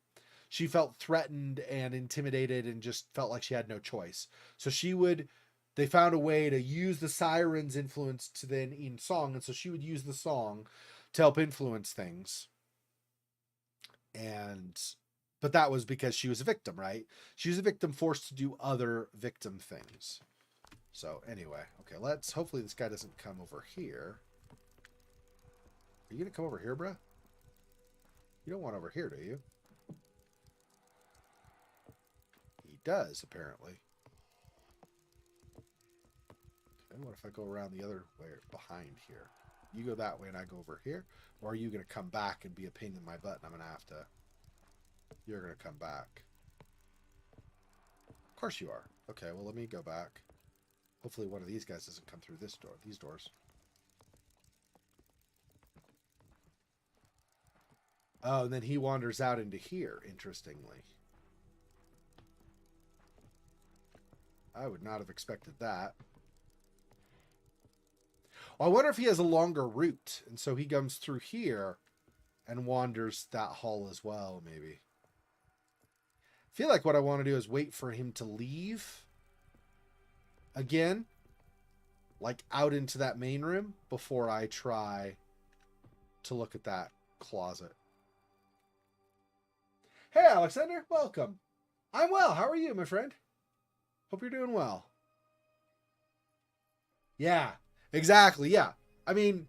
She felt threatened and intimidated and just felt like she had no choice. So they found a way to use the siren's influence to then in song. And so she would use the song to help influence things. But that was because she was a victim, right? She was a victim forced to do other victim things. So anyway, okay, hopefully this guy doesn't come over here. Are you going to come over here, bruh? You don't want over here, do you? He does, apparently. Okay, what if I go around the other way behind here? You go that way and I go over here? Or are you going to come back and be a pain in my butt and I'm going to have to... You're going to come back. Of course you are. Okay, well, let me go back. Hopefully one of these guys doesn't come through these doors. Oh, and then he wanders out into here, interestingly. I would not have expected that. Well, I wonder if he has a longer route, and so he comes through here and wanders that hall as well, maybe. I feel like what I want to do is wait for him to leave again, like out into that main room, before I try to look at that closet. Hey, Alexander, welcome. I'm well. How are you, my friend? Hope you're doing well. Yeah, exactly. Yeah. I mean,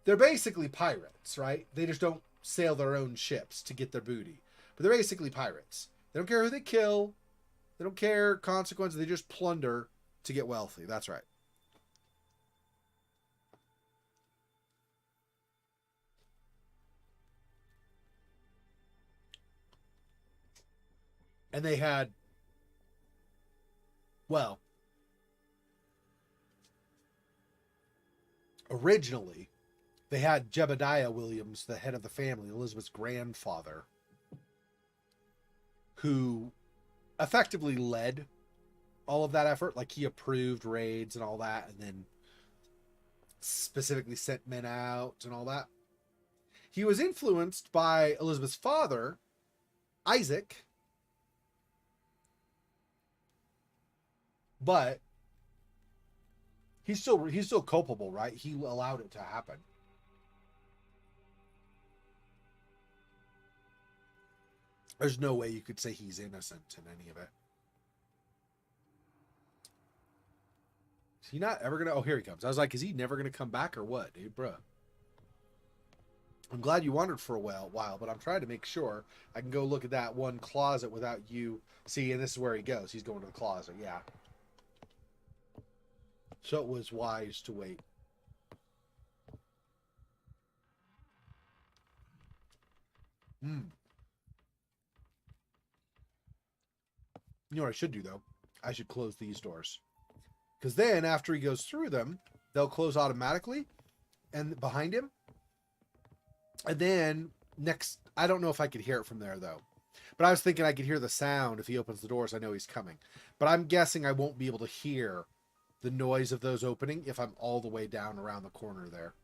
they're basically pirates, right? They just don't sail their own ships to get their booty. But they're basically pirates. They don't care who they kill. They don't care consequences. They just plunder to get wealthy. That's right. And they had, well, originally, they had Jebediah Williams, the head of the family, Elizabeth's grandfather, who effectively led all of that effort. Like, he approved raids and all that, and then specifically sent men out and all that. He was influenced by Elizabeth's father, Isaac, but he's still culpable, right? He allowed it to happen. There's no way you could say he's innocent in any of it. Is he not ever gonna... Oh, here he comes. I was like, is he never gonna come back or what, dude? Bruh. I'm glad you wandered for a while, but I'm trying to make sure I can go look at that one closet without you... See, and this is where he goes. He's going to the closet, yeah. So it was wise to wait. You know what I should do, though? I should close these doors. Because then, after he goes through them, they'll close automatically and behind him. And then, next... I don't know if I could hear it from there, though. But I was thinking I could hear the sound if he opens the doors. I know he's coming. But I'm guessing I won't be able to hear the noise of those opening if I'm all the way down around the corner there.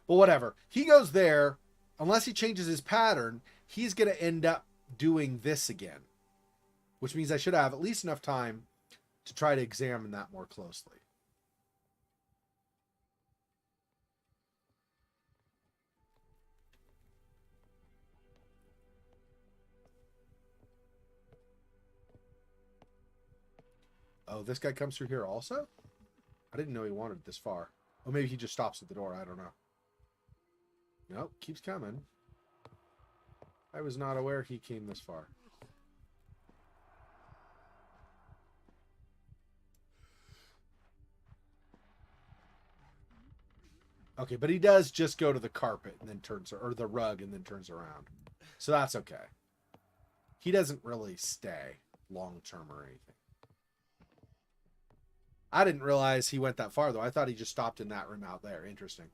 But whatever. He goes there. Unless he changes his pattern, he's going to end up doing this again. Which means I should have at least enough time to try to examine that more closely. Oh, this guy comes through here also? I didn't know he wanted it this far. Oh, maybe he just stops at the door. I don't know. Nope, keeps coming. I was not aware he came this far. Okay, but he does just go to the carpet and then turns, or the rug and then turns around. So that's okay. He doesn't really stay long term or anything. I didn't realize he went that far, though. I thought he just stopped in that room out there. Interesting.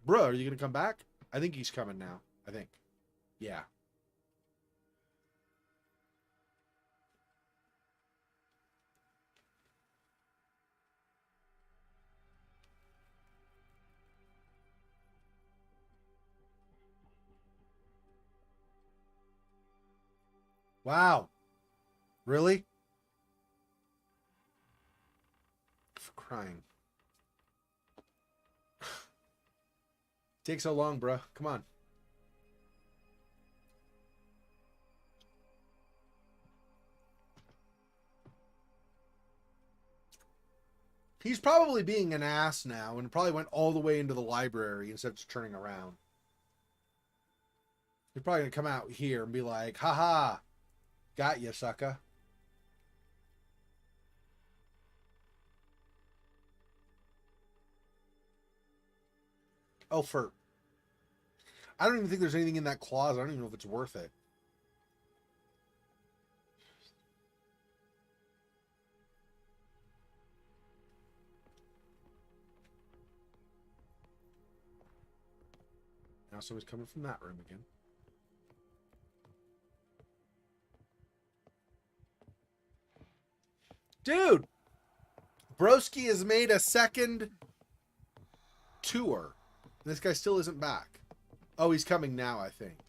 Bro, are you going to come back? I think he's coming now. I think. Yeah. Wow. Really? For crying. Takes so long, bro. Come on. He's probably being an ass now and probably went all the way into the library instead of just turning around. He's probably going to come out here and be like, haha, got you, sucker. Oh, I don't even think there's anything in that closet. I don't even know if it's worth it. Now someone's coming from that room again. Dude! Broski has made a second tour. This guy still isn't back. Oh, he's coming now, I think.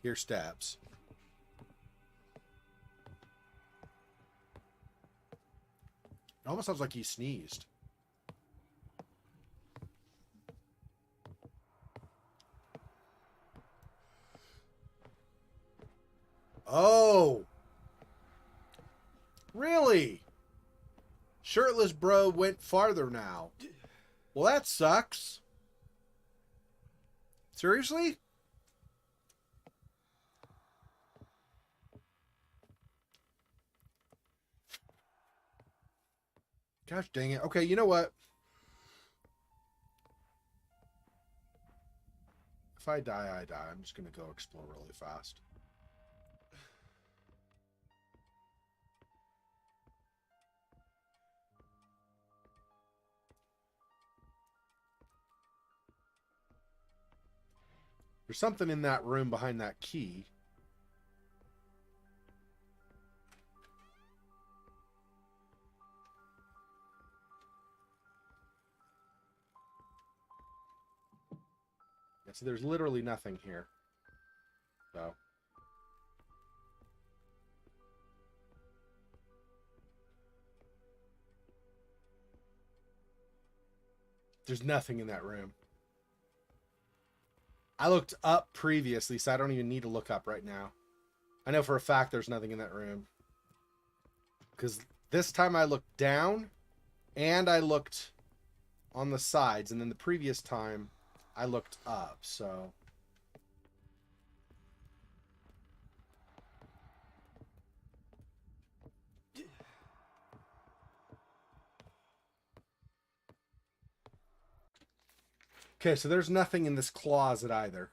Here steps. It almost sounds like he sneezed. Oh! Really? Shirtless bro went farther now. Well, that sucks. Seriously? Gosh dang it. Okay, you know what? If I die, I die. I'm just going to go explore really fast. There's something in that room behind that key. Yeah, so there's literally nothing here. So. There's nothing in that room. I looked up previously, so I don't even need to look up right now. I know for a fact there's nothing in that room. Because this time I looked down, and I looked on the sides, and then the previous time I looked up, so... Okay, so there's nothing in this closet either.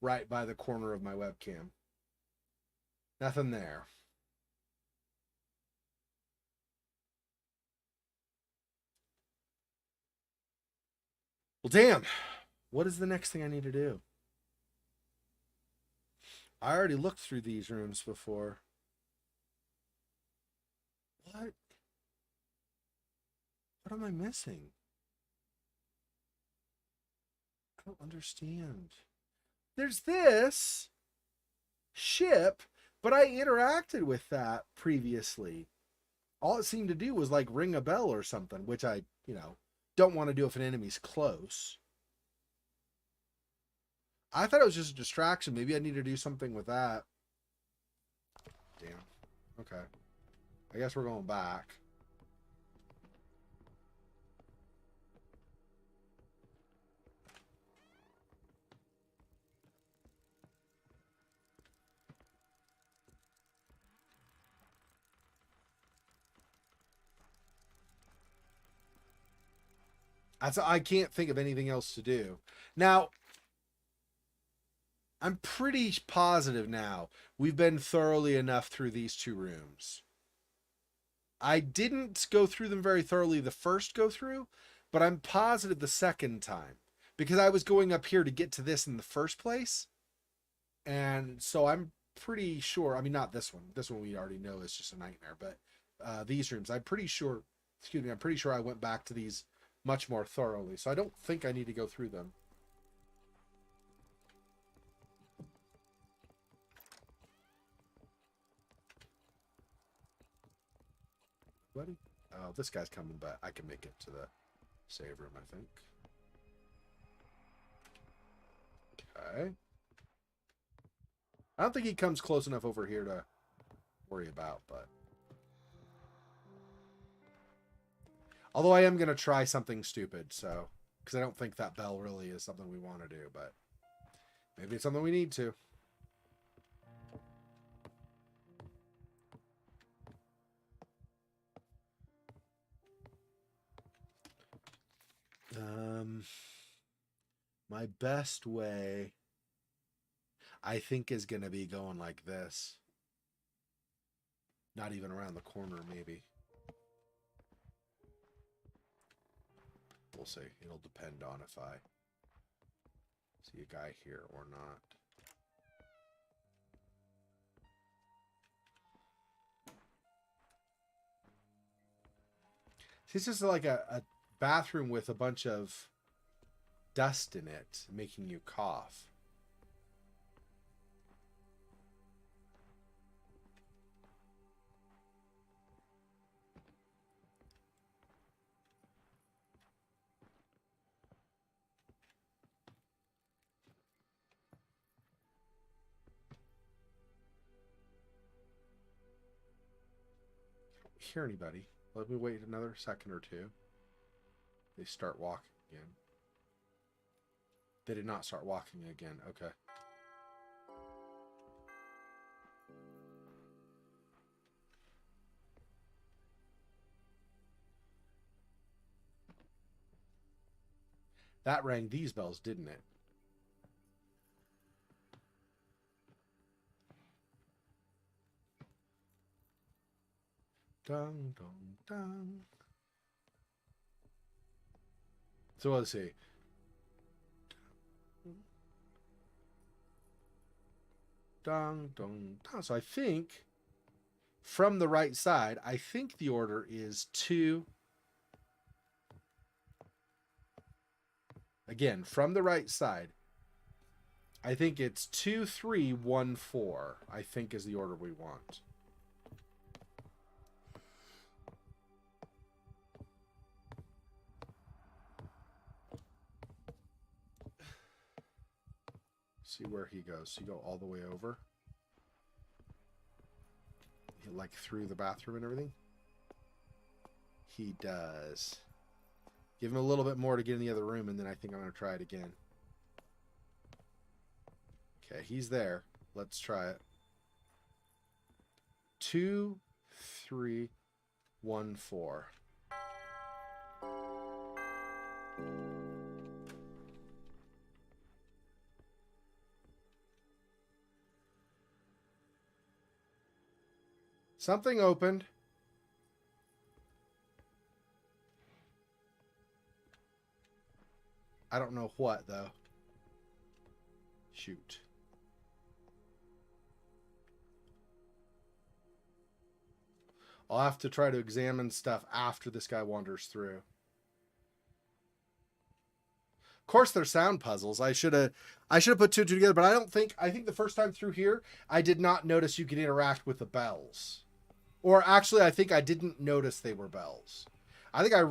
Right by the corner of my webcam. Nothing there. Well, damn. What is the next thing I need to do? I already looked through these rooms before. What? What am I missing? I don't understand. There's this ship, but I interacted with that previously. All it seemed to do was like ring a bell or something, which I, don't want to do if an enemy's close. I thought it was just a distraction. Maybe I need to do something with that. Damn. Okay. I guess we're going back. I can't think of anything else to do. Now, I'm pretty positive now we've been thoroughly enough through these 2 rooms. I didn't go through them very thoroughly the first go through, but I'm positive the second time. Because I was going up here to get to this in the first place. And so I'm pretty sure, I mean, not this one. This one we already know is just a nightmare. But these rooms, I'm pretty sure I went back to these much more thoroughly. So I don't think I need to go through them. Buddy? Oh, this guy's coming back. I can make it to the save room, I think. Okay. I don't think he comes close enough over here to worry about, but... Although I am going to try something stupid, so... Because I don't think that bell really is something we want to do, but... Maybe it's something we need to. My best way, I think, is going to be going like this. Not even around the corner, maybe. We'll see. It'll depend on if I see a guy here or not. This is like a bathroom with a bunch of dust in it, making you cough. I don't hear anybody. Let me wait another second or two. They start walking again. They did not start walking again. Okay. That rang these bells, didn't it? Dun, dun, dun. So let's see. Dun, dun, dun. So I think from the right side, I think the order is 2. Again, from the right side, I think it's 2, 3, 1, 4. I think is the order we want. See where he goes. He go all the way over. Like through the bathroom and everything. He does. Give him a little bit more to get in the other room, and then I think I'm going to try it again. Okay, he's there. Let's try it. 2, 3, 1, 4. Something opened. I don't know what, though. Shoot. I'll have to try to examine stuff after this guy wanders through. Of course, they're sound puzzles. I should have put 2 and 2 together, but I think the first time through here, I did not notice you could interact with the bells. Or actually, I think I didn't notice they were bells. I think I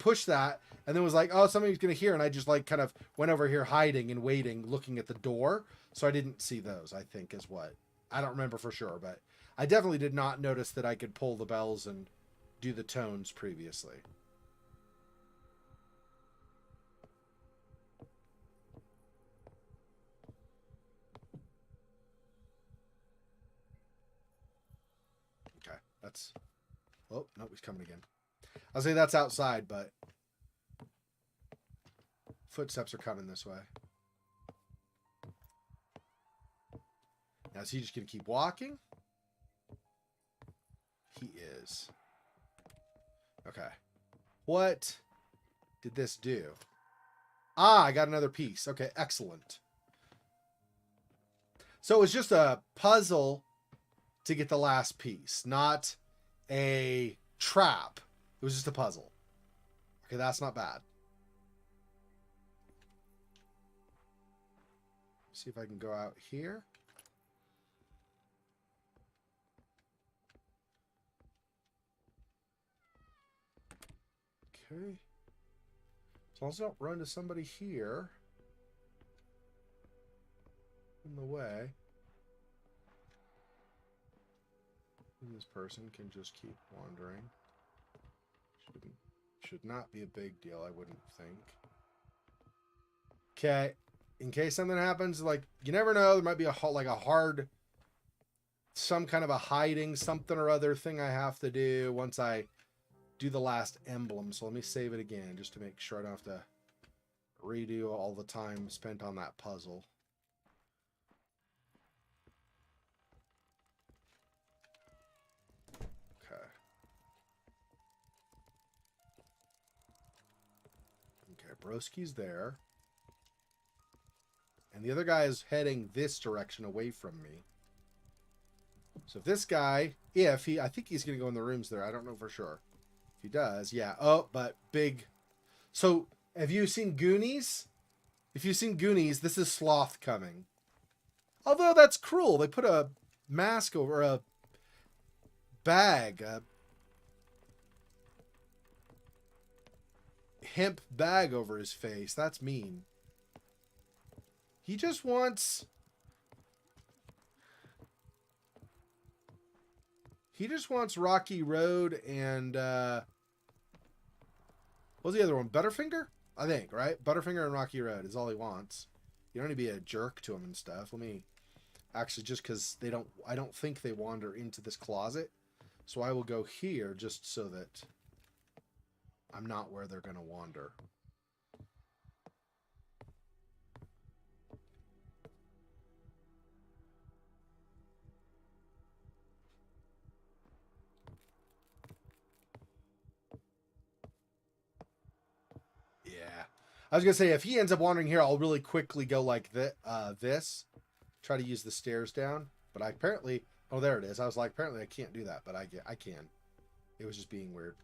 pushed that, and then was like, oh, somebody's going to hear. And I just like kind of went over here hiding and waiting, looking at the door. So I didn't see those, I think is what. I don't remember for sure, but I definitely did not notice that I could pull the bells and do the tones previously. Okay, that's... Oh, no, he's coming again. I'll say that's outside, but footsteps are coming this way. Now, is he just going to keep walking? He is. Okay. What did this do? Ah, I got another piece. Okay, excellent. So it was just a puzzle to get the last piece, not a trap. It was just a puzzle. Okay, that's not bad. See if I can go out here. Okay. As long as I don't run to somebody here in the way. This person can just keep wandering. Should not be a big deal, I wouldn't think. Okay. In case something happens, like, you never know, there might be a hard, some kind of a hiding something or other thing I have to do once I do the last emblem. So let me save it again just to make sure I don't have to redo all the time spent on that puzzle. Okay. Okay, Broski's there. And the other guy is heading this direction away from me. So if this guy, I think he's going to go in the rooms there. I don't know for sure. If he does, yeah. Oh, but big. So have you seen Goonies? If you've seen Goonies, this is Sloth coming. Although that's cruel. They put a mask over a bag, a hemp bag over his face. That's mean. He just wants... He just wants Rocky Road and... what's the other one? Butterfinger? I think, right? Butterfinger and Rocky Road is all he wants. You don't need to be a jerk to him and stuff. Let me... Actually, just because they don't... I don't think they wander into this closet. So I will go here just so that I'm not where they're going to wander. I was going to say, if he ends up wandering here, I'll really quickly go like this. Try to use the stairs down. But I apparently... Oh, there it is. I was like, apparently I can't do that, but I can. It was just being weird.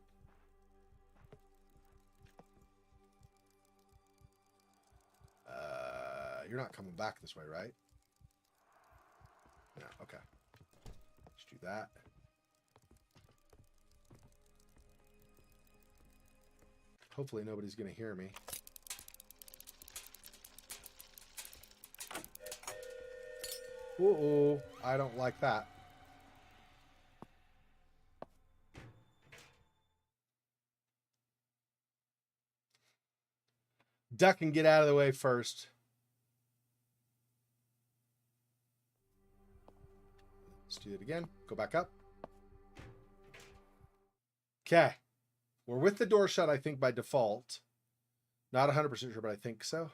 You're not coming back this way, right? No, okay. Let's do that. Hopefully nobody's going to hear me. Uh-oh, I don't like that. Duck and get out of the way first. Let's do it again. Go back up. Okay. We're with the door shut, I think, by default. Not 100% sure, but I think so.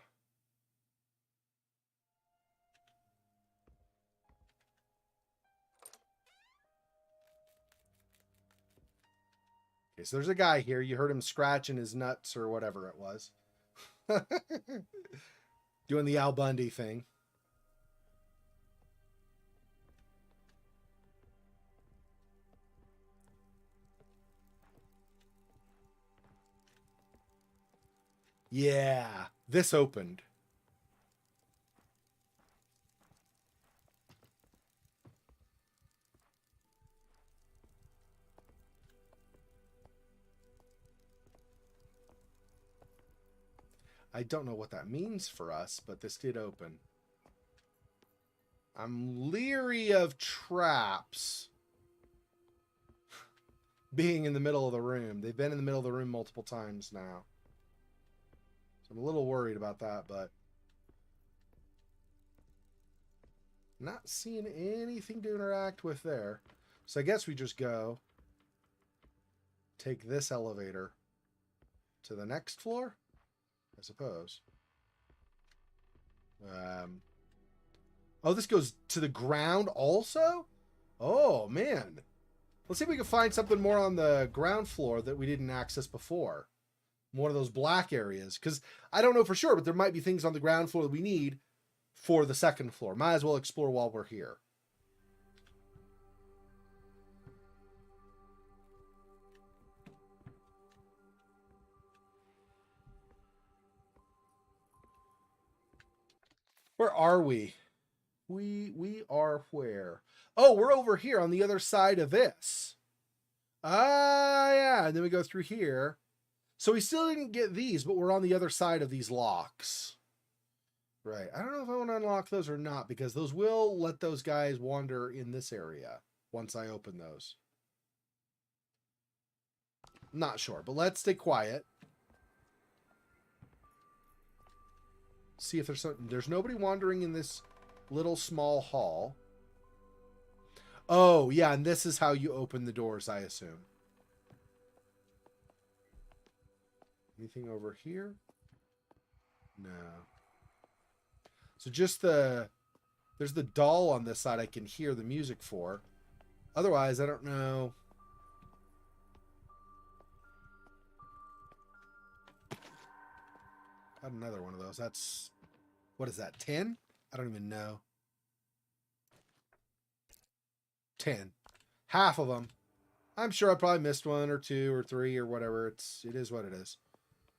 Okay, so there's a guy here. You heard him scratching his nuts or whatever it was. Doing the Al Bundy thing. Yeah, this opened. I don't know what that means for us, but this did open. I'm leery of traps. being in the middle of the room. They've been in the middle of the room multiple times now. So I'm a little worried about that, but not seeing anything to interact with there. So I guess we just go take this elevator to the next floor, I suppose. Oh, this goes to the ground also? Oh, man. Let's see if we can find something more on the ground floor that we didn't access before. One of those black areas. Because I don't know for sure, but there might be things on the ground floor that we need for the second floor. Might as well explore while we're here. Where are we? We are where? Oh, we're over here on the other side of this. Ah, yeah. And then we go through here. So we still didn't get these, but we're on the other side of these locks. Right. I don't know if I want to unlock those or not, because those will let those guys wander in this area once I open those. Not sure, but let's stay quiet. See if there's something. There's nobody wandering in this little small hall. Oh, yeah, and this is how you open the doors, I assume. Anything over here? No. So just there's the doll on this side I can hear the music for. Otherwise, I don't know. Got another one of those. That's, what is that, 10? I don't even know. 10. Half of them. I'm sure I probably missed one or two or three or whatever. It is what it is.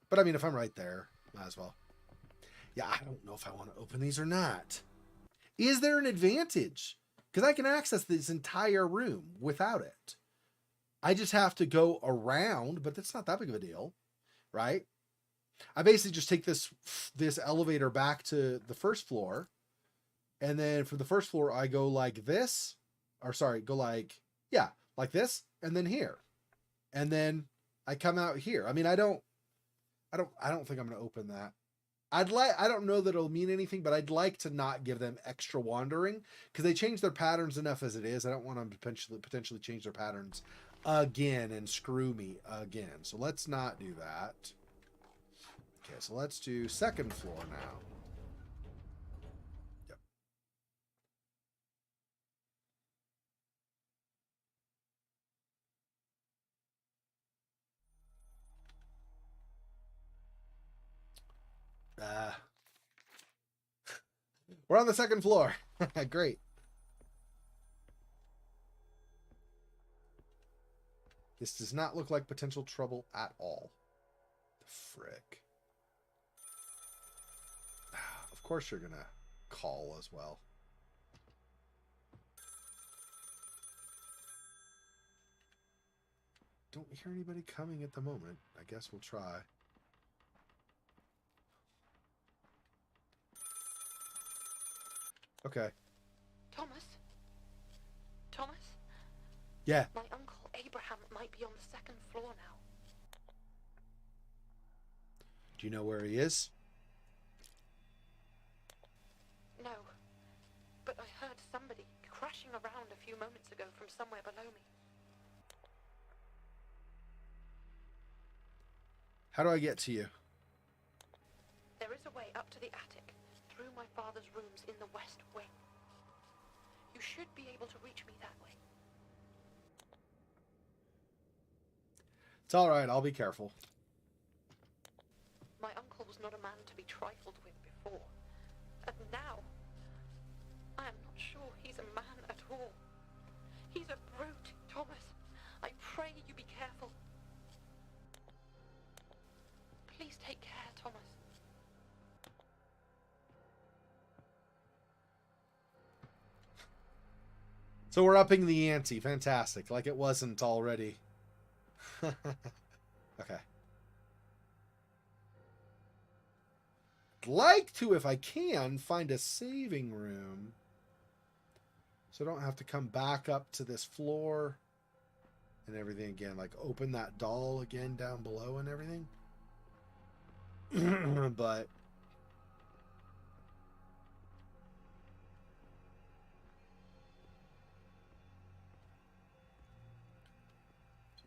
But I mean, if I'm right there, might as well. Yeah, I don't know if I want to open these or not. Is there an advantage? Because I can access this entire room without it. I just have to go around, but that's not that big of a deal, right? I basically just take this elevator back to the first floor, and then from the first floor I go like this, or sorry, go like, yeah, like this, and then here, and then I come out here. I mean, I don't think I'm gonna open that. I don't know that it'll mean anything, but I'd like to not give them extra wandering, because they change their patterns enough as it is. I don't want them to potentially change their patterns again and screw me again. So let's not do that. Okay, so let's do second floor now. Yep. We're on the second floor. Great. This does not look like potential trouble at all. The frick. Of course you're gonna call as well. Don't hear anybody coming at the moment. I guess we'll try. Okay. Thomas? Thomas? Yeah. My uncle Abraham might be on the second floor now. Do you know where he is? No. But I heard somebody crashing around a few moments ago from somewhere below me. How do I get to you? There is a way up to the attic, through my father's rooms in the west wing. You should be able to reach me that way. It's all right. I'll be careful. My uncle was not a man to be trifled with before. And now, I am not sure he's a man at all. He's a brute, Thomas. I pray you be careful. Please take care, Thomas. So we're upping the ante. Fantastic. Like it wasn't already. Okay. I'd like to, if I can, find a saving room. So I don't have to come back up to this floor and everything again. Like, open that doll again down below and everything. But...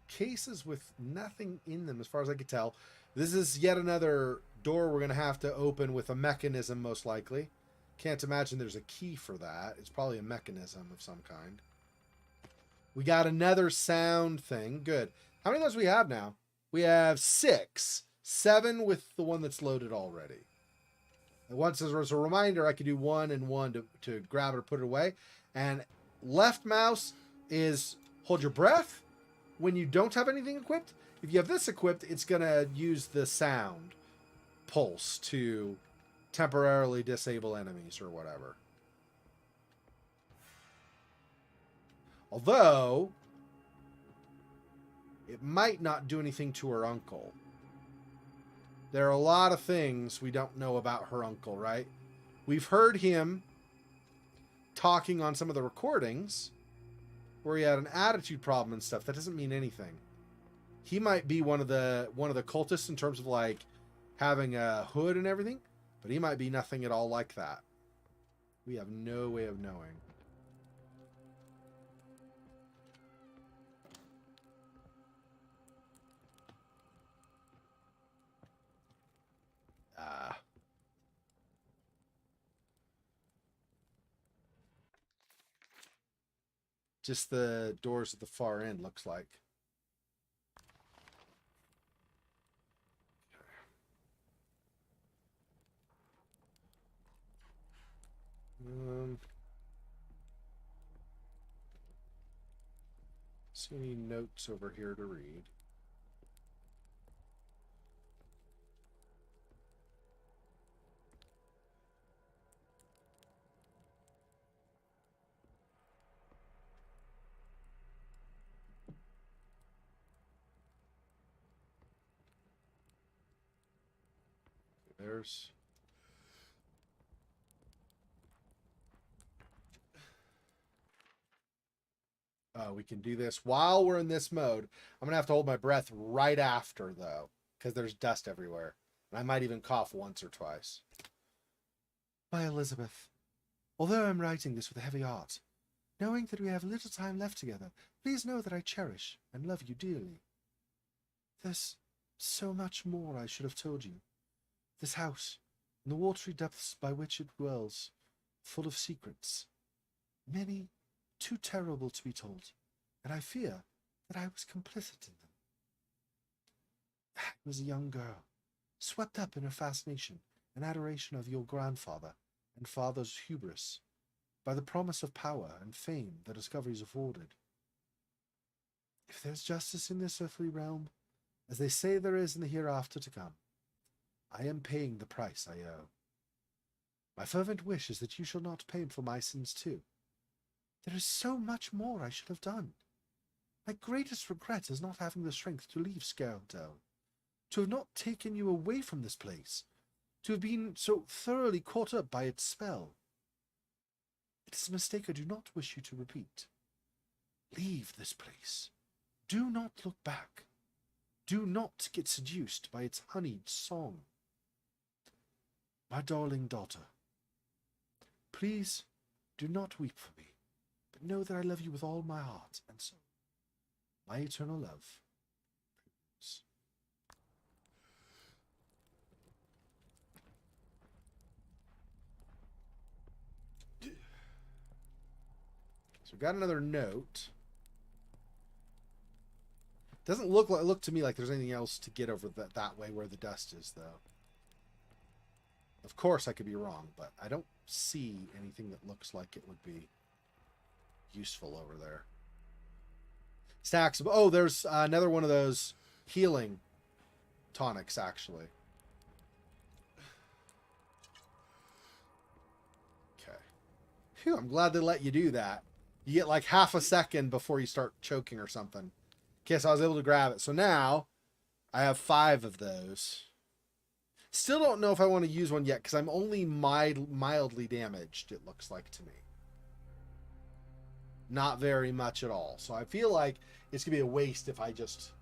cases with nothing in them as far as I could tell. This is yet another door we're going to have to open with a mechanism, most likely. Can't imagine there's a key for that. It's probably a mechanism of some kind. We got another sound thing. Good. How many of those we have now? We have 6. 7 with the one that's loaded already. And once as a reminder, I could do 1 and 1 to grab it or put it away. And left mouse is hold your breath when you don't have anything equipped. If you have this equipped, it's going to use the sound pulse to temporarily disable enemies or whatever. Although, it might not do anything to her uncle. There are a lot of things we don't know about her uncle, right? We've heard him talking on some of the recordings where he had an attitude problem and stuff. That doesn't mean anything. He might be one of the cultists in terms of like having a hood and everything, but he might be nothing at all like that. We have no way of knowing. Just the doors at the far end, looks like. See any notes over here to read? There's... we can do this while we're in this mode. I'm going to have to hold my breath right after, though, because there's dust everywhere. And I might even cough once or twice. My Elizabeth, although I'm writing this with a heavy heart, knowing that we have little time left together, please know that I cherish and love you dearly. There's so much more I should have told you. This house, and the watery depths by which it dwells, full of secrets. Many too terrible to be told, and I fear that I was complicit in them. I was a young girl, swept up in her fascination and adoration of your grandfather and father's hubris, by the promise of power and fame the discoveries afforded. If there's justice in this earthly realm, as they say there is in the hereafter to come, I am paying the price I owe. My fervent wish is that you shall not pay for my sins too. There is so much more I should have done. My greatest regret is not having the strength to leave Skerldale, to have not taken you away from this place, to have been so thoroughly caught up by its spell. It is a mistake I do not wish you to repeat. Leave this place. Do not look back. Do not get seduced by its honeyed song. My darling daughter, please do not weep for me, but know that I love you with all my heart and soul. My eternal love. So we got another note. Doesn't look to me like there's anything else to get over that way where the dust is, though. Of course, I could be wrong, but I don't see anything that looks like it would be useful over there. Stacks of... Oh, there's another one of those healing tonics, actually. Okay. Phew, I'm glad they let you do that. You get like half a second before you start choking or something. Okay, so I was able to grab it. So now I have 5 of those. Still don't know if I want to use one yet because I'm only mildly damaged, it looks like to me. Not very much at all. So I feel like it's going to be a waste if I just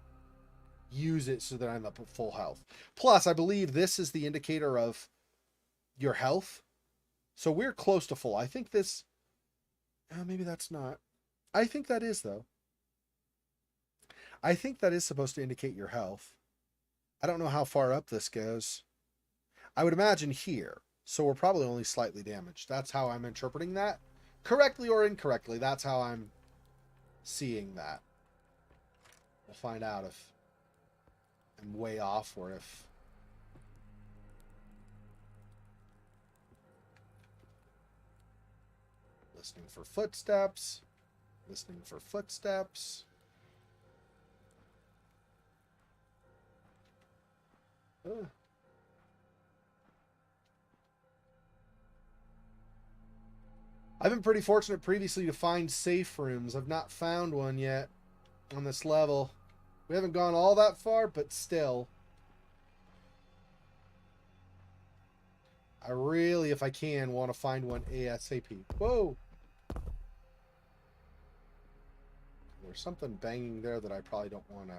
use it so that I'm up at full health. Plus, I believe this is the indicator of your health. So we're close to full. I think this... maybe that's not. I think that is, though. I think that is supposed to indicate your health. I don't know how far up this goes. I would imagine here. So we're probably only slightly damaged. That's how I'm interpreting that. Correctly or incorrectly, that's how I'm seeing that. We'll find out if I'm way off or if... Listening for footsteps. Listening for footsteps. I've been pretty fortunate previously to find safe rooms. I've not found one yet on this level. We haven't gone all that far, but still. I really, if I can, want to find one ASAP. Whoa! There's something banging there that I probably don't want to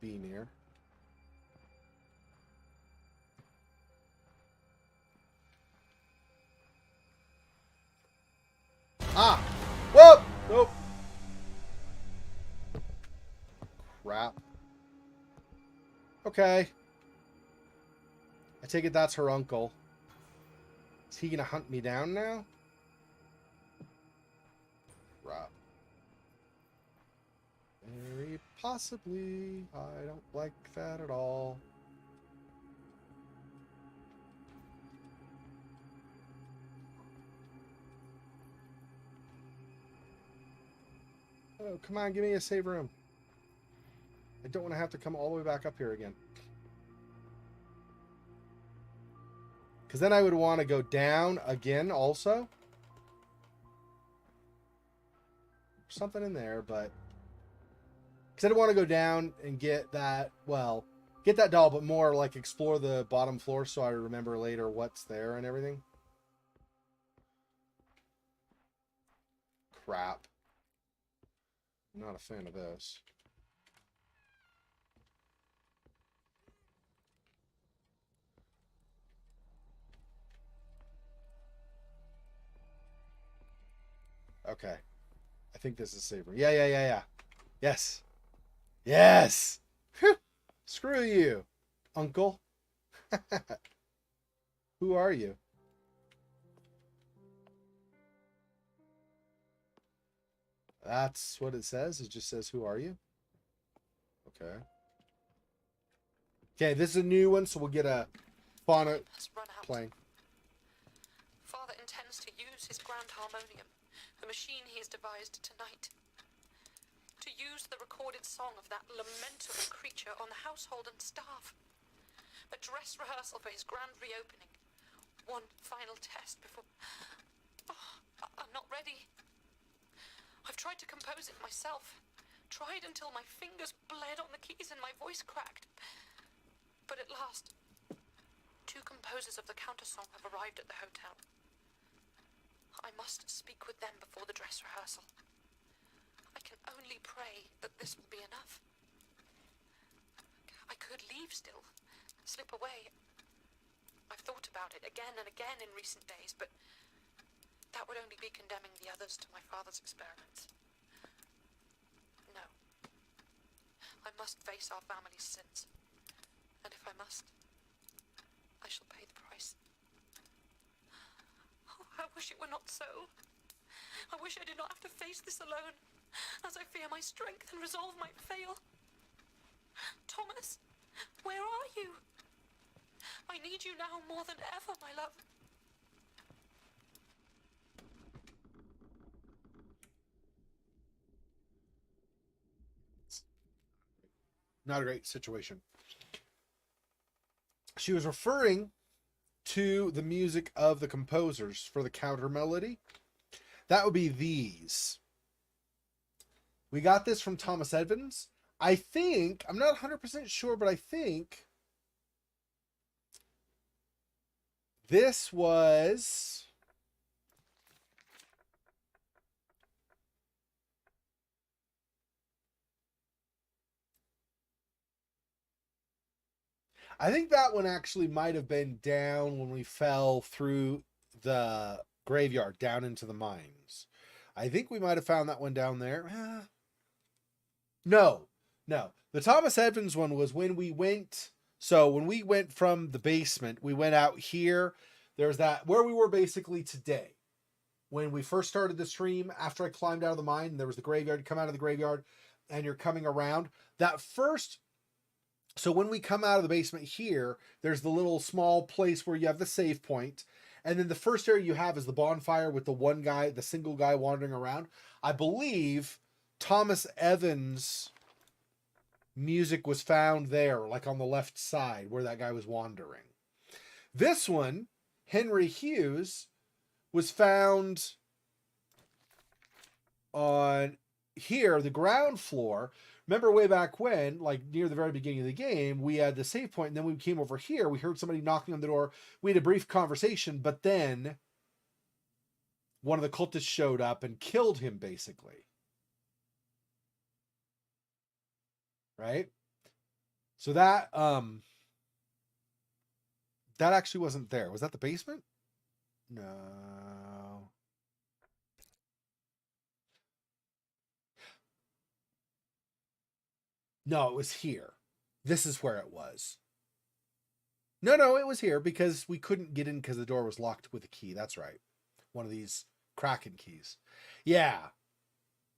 be near. Ah! Whoa! Nope. Crap. Okay. I take it that's her uncle. Is he gonna hunt me down now? Crap. Very possibly. I don't like that at all. Oh, come on, give me a save room. I don't want to have to come all the way back up here again. Because then I would want to go down again also. Something in there, but... Because I don't want to go down and get that, well, get that doll, but more like explore the bottom floor so I remember later what's there and everything. Crap. I'm not a fan of this. Okay. I think this is safer. Yeah. Yes. Yes! Whew. Screw you, uncle. Who are you? That's what it says. It just says, who are you? Okay. Okay, this is a new one, so we'll get a phonic playing. Father intends to use his grand harmonium, the machine he has devised tonight, to use the recorded song of that lamentable creature on the household and staff. A dress rehearsal for his grand reopening. One final test before... Oh, I'm not ready. I've tried to compose it myself. Tried until my fingers bled on the keys and my voice cracked. But at last, 2 composers of the countersong have arrived at the hotel. I must speak with them before the dress rehearsal. I can only pray that this will be enough. I could leave still, slip away. I've thought about it again and again in recent days, but that would only be condemning the others to my father's experiments. No. I must face our family's sins. And if I must, I shall pay the price. Oh, I wish it were not so. I wish I did not have to face this alone, as I fear my strength and resolve might fail. Thomas, where are you? I need you now more than ever, my love. Not a great situation. She was referring to the music of the composers for the counter melody. That would be these. We got this from Thomas Evans. I think, I'm not 100% sure, but I think this was I think that one actually might have been down when we fell through the graveyard down into the mines. I think we might have found that one down there. No, no. The Thomas Evans one was when we went. So when we went from the basement, we went out here. There's that where we were basically today. When we first started the stream, after I climbed out of the mine, there was the graveyard. You come out of the graveyard and you're coming around. That first. So when we come out of the basement here, there's the little small place where you have the save point. And then the first area you have is the bonfire with the one guy, the single guy wandering around. I believe Thomas Evans' music was found there, like on the left side where that guy was wandering. This one, Henry Hughes, was found on here, the ground floor. Remember way back when, like near the very beginning of the game, we had the save point, and then we came over here, we heard somebody knocking on the door. We had a brief conversation, but then one of the cultists showed up and killed him, basically. Right? So that actually wasn't there. Was that the basement? No. No, it was here. This is where it was. No, it was here because we couldn't get in because the door was locked with a key. That's right. One of these Kraken keys. Yeah.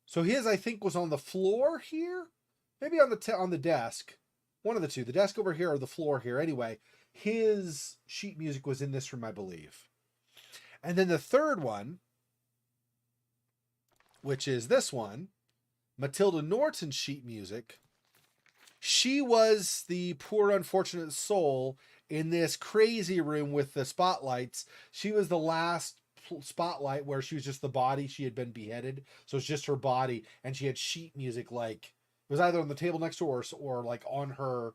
So his, I think, was on the floor here. Maybe on the desk. One of the two. The desk over here or the floor here. Anyway, his sheet music was in this room, I believe. And then the third one, which is this one, Matilda Norton's sheet music. She was the poor unfortunate soul in this crazy room with the spotlights. She was the last spotlight where she was just the body. She had been beheaded. So it's just her body. And she had sheet music, like it was either on the table next to her or like on her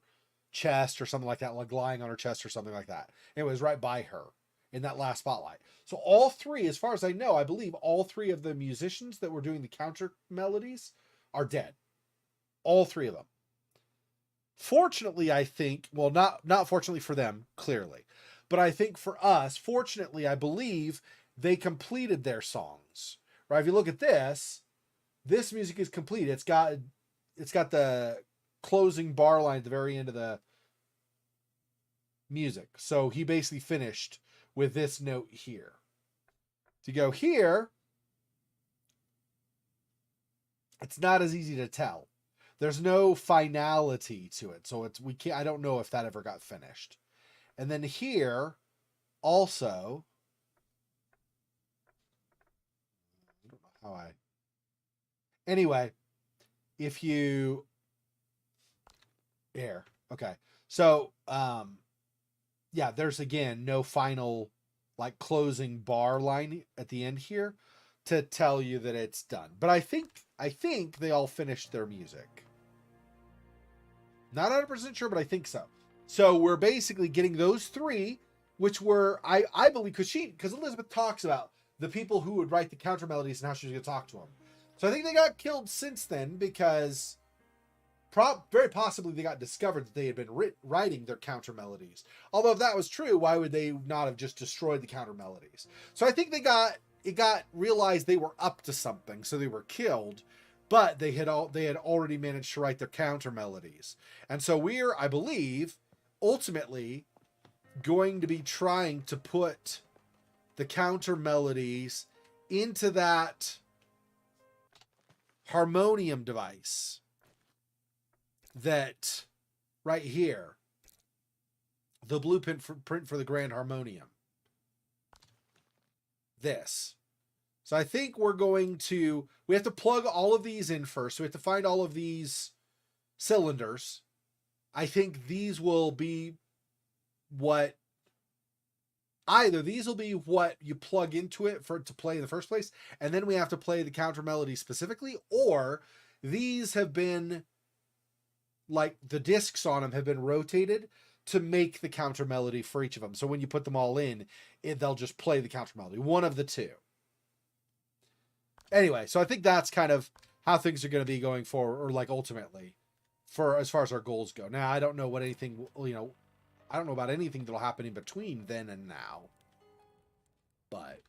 chest or something like that, like lying on her chest or something like that. It was right by her in that last spotlight. So all three, as far as I know, I believe all three of the musicians that were doing the counter melodies are dead. All three of them. Fortunately, I think, well, not fortunately for them, clearly, but I think for us, fortunately, I believe they completed their songs. Right? If you look at this music is complete. It's got the closing bar line at the very end of the music. So he basically finished with this note here. To go here, it's not as easy to tell. There's no finality to it. So I don't know if that ever got finished. And then here also, I don't know how anyway, if you here, okay. So, yeah, there's again, no final like closing bar line at the end here to tell you that it's done. But I think they all finished their music. Not 100% sure, but I think so. So we're basically getting those three, which were, I believe, because Elizabeth talks about the people who would write the counter melodies and how she was going to talk to them. So I think they got killed since then because very possibly they got discovered that they had been writing their counter melodies. Although if that was true, why would they not have just destroyed the counter melodies? So I think it got realized they were up to something, so they were killed. But they had already managed to write their counter melodies. And so we're, I believe, ultimately going to be trying to put the counter melodies into that harmonium device that right here, the blueprint for the Grand Harmonium. This. So I think we have to plug all of these in first. So we have to find all of these cylinders. I think these will be what you plug into it for it to play in the first place. And then we have to play the counter melody specifically, or these have been like the discs on them have been rotated to make the counter melody for each of them. So when you put them all in, they'll just play the counter melody. One of the two. Anyway, so I think that's kind of how things are going to be going forward, or like ultimately, for as far as our goals go. Now, I don't know what anything, I don't know about anything that'll happen in between then and now. But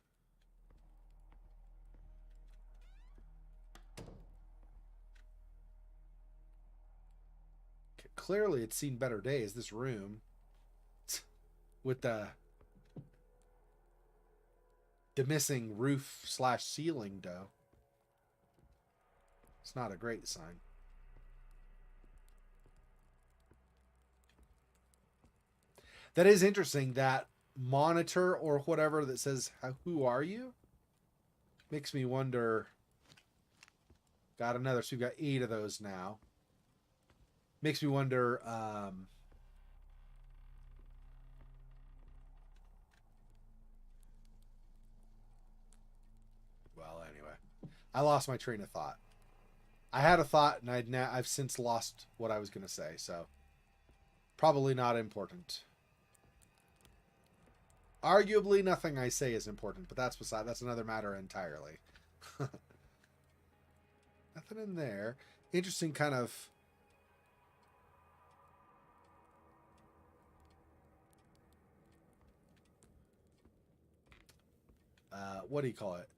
clearly it's seen better days, this room. With the missing roof / ceiling though. It's not a great sign. That is interesting, that monitor or whatever that says, who are you? Makes me wonder. Got another, so we've got 8 of those now. Makes me wonder, well, anyway. I lost my train of thought. I had a thought, and I've since lost what I was going to say, so probably not important. Arguably, nothing I say is important, but that's another matter entirely. Nothing in there. Interesting kind of... what do you call it?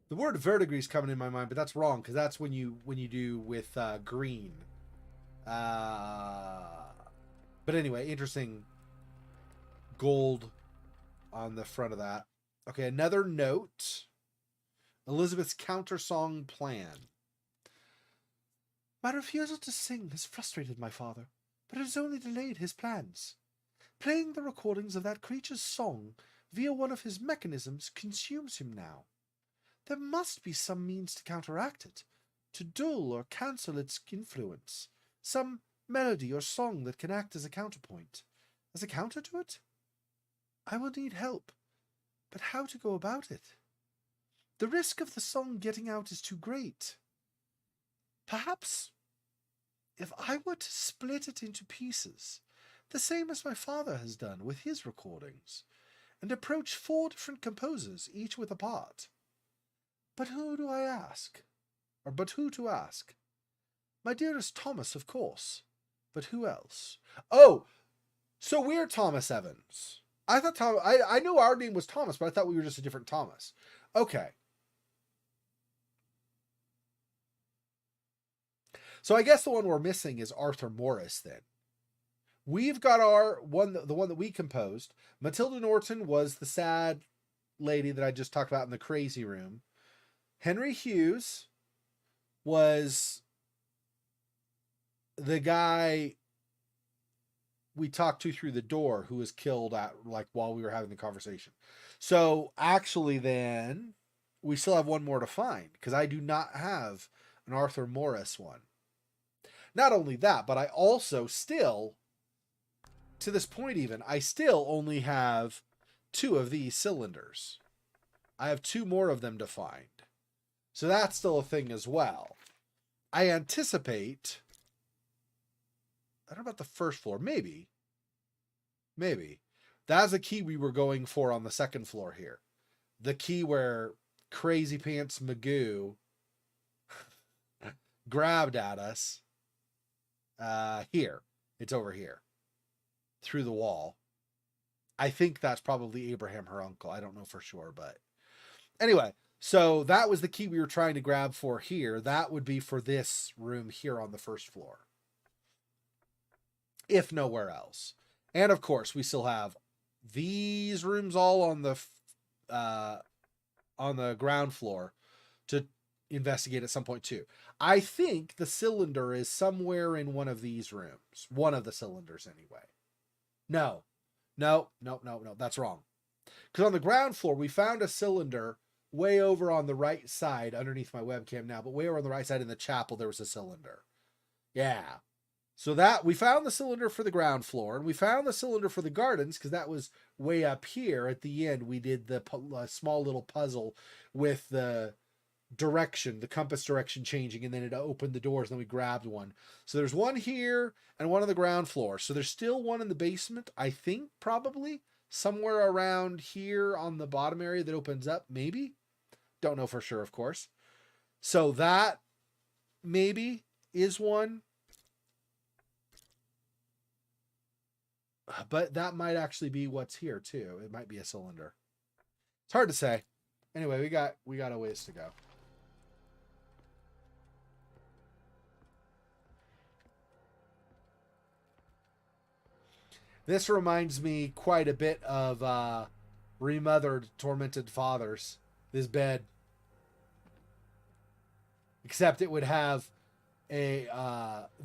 The word verdigris is coming in my mind, but that's wrong, because that's when you do with green. But anyway, interesting gold on the front of that. Okay, another note. Elizabeth's counter-song plan. My refusal to sing has frustrated my father, but it has only delayed his plans. Playing the recordings of that creature's song via one of his mechanisms consumes him now. There must be some means to counteract it, to dull or cancel its influence, some melody or song that can act as a counterpoint, as a counter to it. I will need help, but how to go about it? The risk of the song getting out is too great. Perhaps if I were to split it into pieces, the same as my father has done with his recordings, and approach 4 different composers, each with a part. But who do I ask? But who to ask? My dearest Thomas, of course. But who else? Oh, so we're Thomas Evans. I thought I knew our name was Thomas, but I thought we were just a different Thomas. Okay. So I guess the one we're missing is Arthur Morris then. We've got the one that we composed. Matilda Norton was the sad lady that I just talked about in the crazy room. Henry Hughes was the guy we talked to through the door who was killed while we were having the conversation. So actually then we still have one more to find, because I do not have an Arthur Morris one. Not only that, but I also still, to this point even, I still only have 2 of these cylinders. I have 2 more of them to find. So that's still a thing as well. I anticipate... I don't know about the first floor. Maybe. That's a key we were going for on the second floor here. The key where Crazy Pants Magoo grabbed at us. Here. It's over here. Through the wall. I think that's probably Abraham, her uncle. I don't know for sure, but... Anyway, so that was the key we were trying to grab for here. That would be for this room here on the first floor. If nowhere else. And of course, we still have these rooms all on the ground floor to investigate at some point too. I think the cylinder is somewhere in one of these rooms. One of the cylinders anyway. No, that's wrong. Because on the ground floor, we found a cylinder way over on the right side, underneath my webcam now, but way over on the right side in the chapel, there was a cylinder. Yeah. So that we found the cylinder for the ground floor, and we found the cylinder for the gardens, because that was way up here at the end. We did the small little puzzle with the direction, the compass direction changing, and then it opened the doors, and then we grabbed one. So there's one here and one on the ground floor. So there's still one in the basement, I think, probably somewhere around here on the bottom area that opens up, maybe. Don't know for sure, of course. So that maybe is one. But that might actually be what's here too. It might be a cylinder. It's hard to say. Anyway, we got a ways to go. This reminds me quite a bit of Remothered Tormented Fathers. This bed. Except it would have a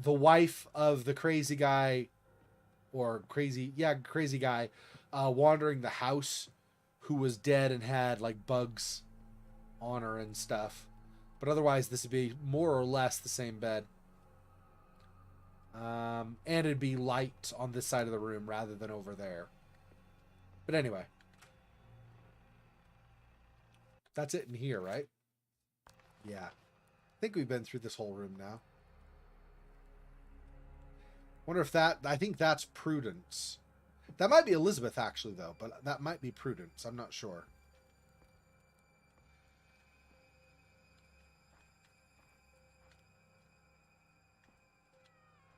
the wife of the crazy guy crazy guy wandering the house, who was dead and had like bugs on her and stuff. But otherwise this would be more or less the same bed. And it'd be light on this side of the room rather than over there. But anyway. That's it in here, right? Yeah. I think we've been through this whole room now. Wonder if that... I think that's Prudence. That might be Elizabeth, actually, though. But that might be Prudence. I'm not sure.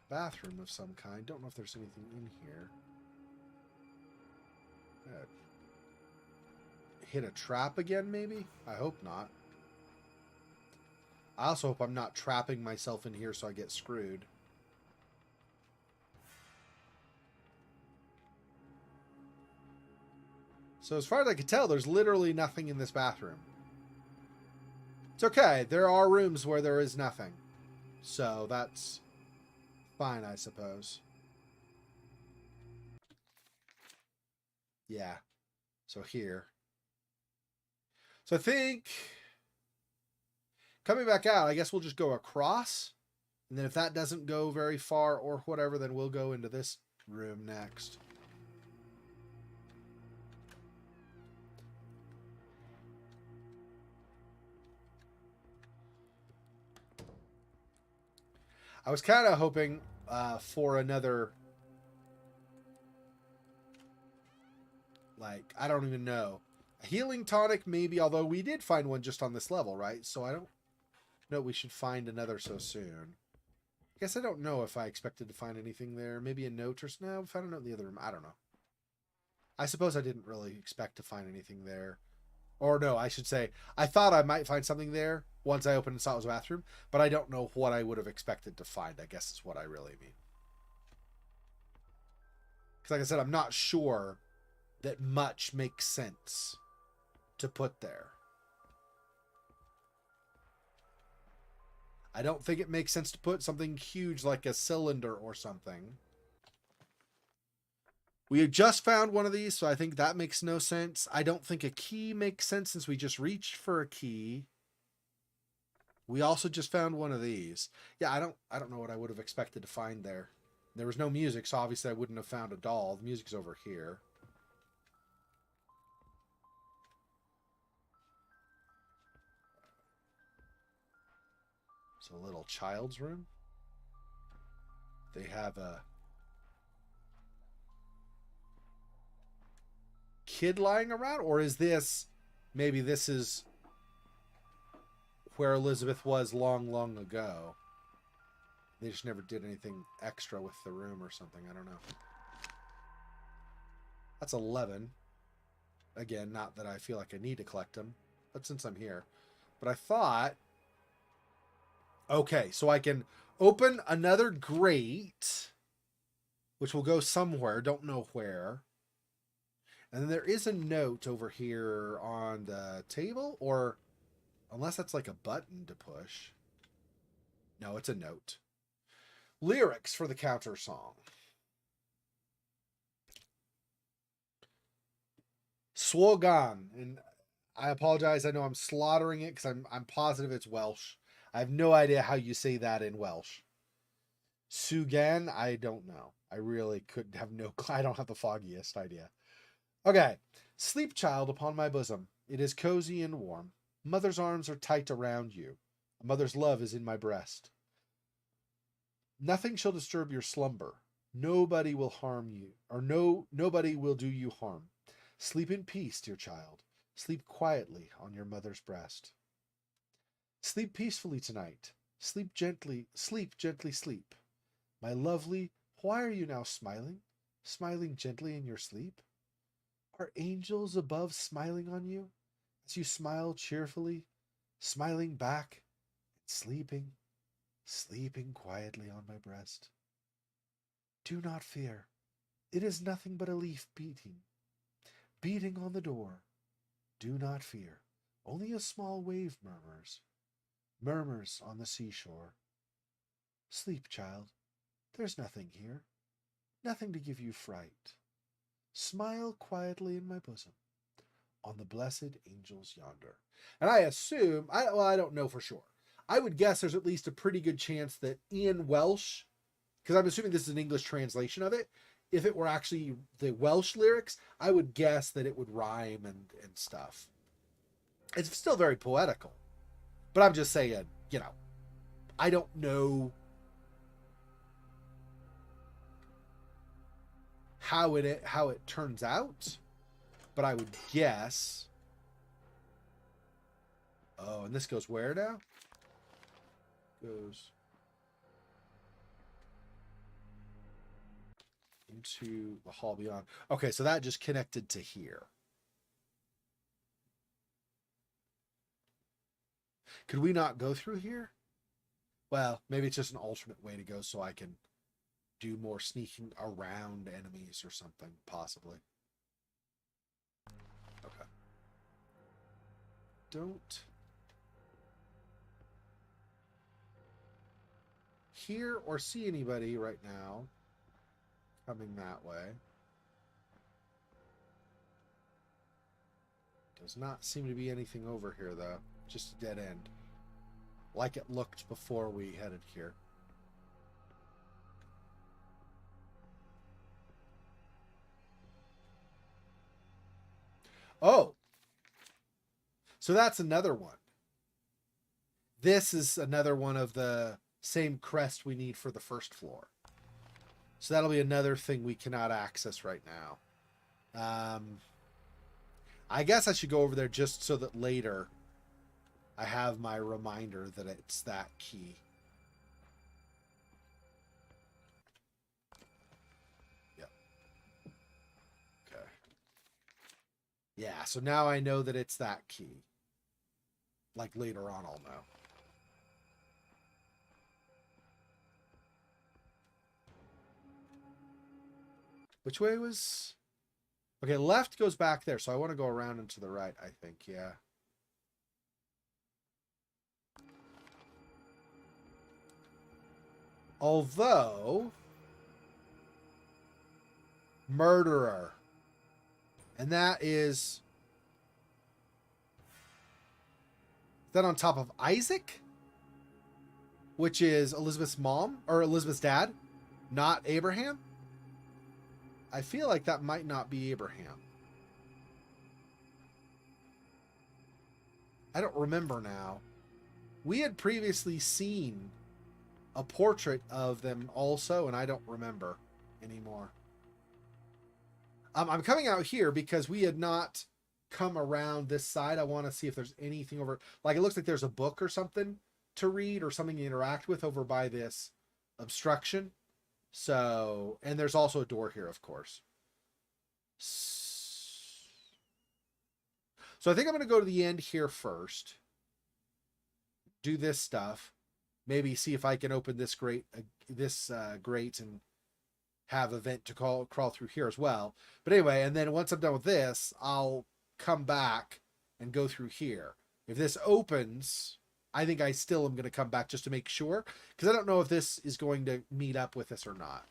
Bathroom of some kind. Don't know if there's anything in here. Hit a trap again, maybe? I hope not. I also hope I'm not trapping myself in here so I get screwed. So as far as I can tell, there's literally nothing in this bathroom. It's okay. There are rooms where there is nothing. So that's fine, I suppose. Yeah. So here. So I think... coming back out, I guess we'll just go across. And then if that doesn't go very far or whatever, then we'll go into this room next. I was kind of hoping for another... like, I don't even know. A healing tonic, maybe, although we did find one just on this level, right? So I don't... no, we should find another so soon. I guess I don't know if I expected to find anything there. Maybe a note or... no, we found a note in the other room. I don't know. I suppose I didn't really expect to find anything there. Or no, I should say, I thought I might find something there once I opened and saw it was a bathroom, but I don't know what I would have expected to find, I guess is what I really mean. Because like I said, I'm not sure that much makes sense to put there. I don't think it makes sense to put something huge like a cylinder or something. We had just found one of these, so I think that makes no sense. I don't think a key makes sense since we just reached for a key. We also just found one of these. Yeah, I don't know what I would have expected to find there. There was no music, so obviously I wouldn't have found a doll. The music's over here. It's a little child's room. They have a kid lying around, or is this... maybe this is where Elizabeth was long ago. They just never did anything extra with the room or something. I don't know. That's 11. Again, not that I feel like I need to collect them, but since I'm here. But I thought... okay, so I can open another grate, which will go somewhere. Don't know where. And then there is a note over here on the table, or unless that's like a button to push. No, it's a note. Lyrics for the counter song. Slogan. And I apologize. I know I'm slaughtering it because I'm positive it's Welsh. I have no idea how you say that in Welsh. Sugan, I don't know. I really could have no... I don't have the foggiest idea. Okay. Sleep, child, upon my bosom. It is cozy and warm. Mother's arms are tight around you. A mother's love is in my breast. Nothing shall disturb your slumber. Nobody will harm you, or nobody will do you harm. Sleep in peace, dear child. Sleep quietly on your mother's breast. Sleep peacefully tonight. Sleep gently, sleep. My lovely, why are you now smiling? Smiling gently in your sleep? Are angels above smiling on you as you smile cheerfully, smiling back and sleeping, sleeping quietly on my breast? Do not fear. It is nothing but a leaf beating, beating on the door. Do not fear. Only a small wave murmurs, murmurs on the seashore. Sleep, child. There's nothing here, nothing to give you fright. Smile quietly in my bosom, on the blessed angels yonder. And I assume, I don't know for sure. I would guess there's at least a pretty good chance that in Welsh, because I'm assuming this is an English translation of it, if it were actually the Welsh lyrics, I would guess that it would rhyme and stuff. It's still very poetical. But I'm just saying, I don't know how it turns out, but I would guess. Oh, and this goes where now? Goes into the hall beyond. Okay, so that just connected to here. Could we not go through here? Well, maybe it's just an alternate way to go so I can do more sneaking around enemies or something, possibly. Okay. Don't hear or see anybody right now coming that way. Does not seem to be anything over here, though. Just a dead end. Like it looked before we headed here. Oh! So that's another one. This is another one of the same crest we need for the first floor. So that'll be another thing we cannot access right now. I guess I should go over there just so that later I have my reminder that it's that key. Yep. Okay. Yeah, so now I know that it's that key. Like later on I'll know. Which way was... Okay, left goes back there, so I want to go around and to the right, I think, yeah. Although... Murderer. And that is... Is that on top of Isaac? Which is Elizabeth's mom, or Elizabeth's dad, not Abraham? I feel like that might not be Abraham. I don't remember now. We had previously seen a portrait of them also, and I don't remember anymore. I'm coming out here because we had not come around this side. I want to see if there's anything over... Like, it looks like there's a book or something to read or something to interact with over by this obstruction. So, and there's also a door here, of course. So I think I'm going to go to the end here first. Do this stuff. Maybe see if I can open this grate and have a vent to crawl through here as well. But anyway, and then once I'm done with this, I'll come back and go through here. If this opens, I think I still am going to come back just to make sure, because I don't know if this is going to meet up with this or not.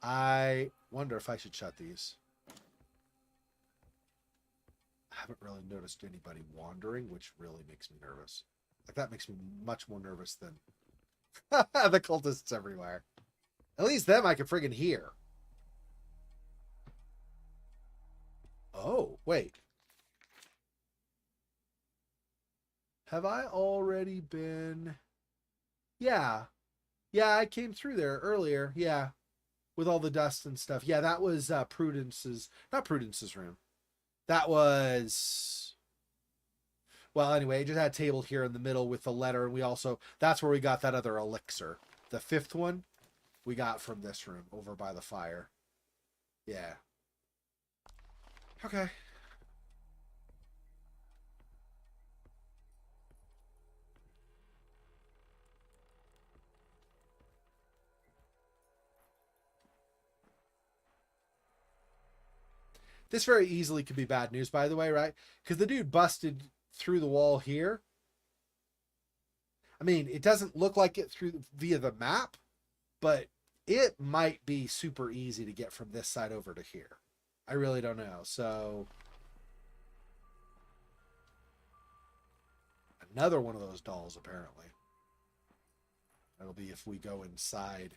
I wonder if I should shut these. I haven't really noticed anybody wandering, which really makes me nervous. Like, that makes me much more nervous than the cultists everywhere. At least them I can friggin' hear. Oh, wait. Have I already been... Yeah. Yeah, I came through there earlier. Yeah. With all the dust and stuff. Yeah, that was Prudence's... Not Prudence's room. That was... Well, anyway, it just had a table here in the middle with the letter, and we also, that's where we got that other elixir. The fifth one we got from this room over by the fire. Yeah. Okay. This very easily could be bad news, by the way, right? Because the dude busted through the wall here. I mean, it doesn't look like it through via the map, but it might be super easy to get from this side over to here. I really don't know. So another one of those dolls, apparently. That'll be if we go inside.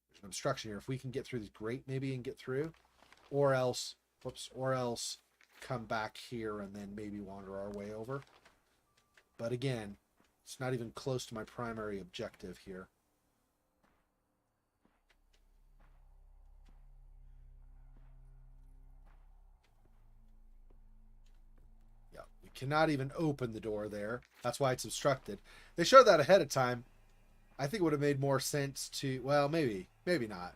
There's an obstruction here. If we can get through this grate, maybe, and get through. Or else, whoops, or else come back here and then maybe wander our way over. But again, it's not even close to my primary objective here. Yeah, we cannot even open the door there. That's why it's obstructed. They showed that ahead of time. I think it would have made more sense to, well, maybe not.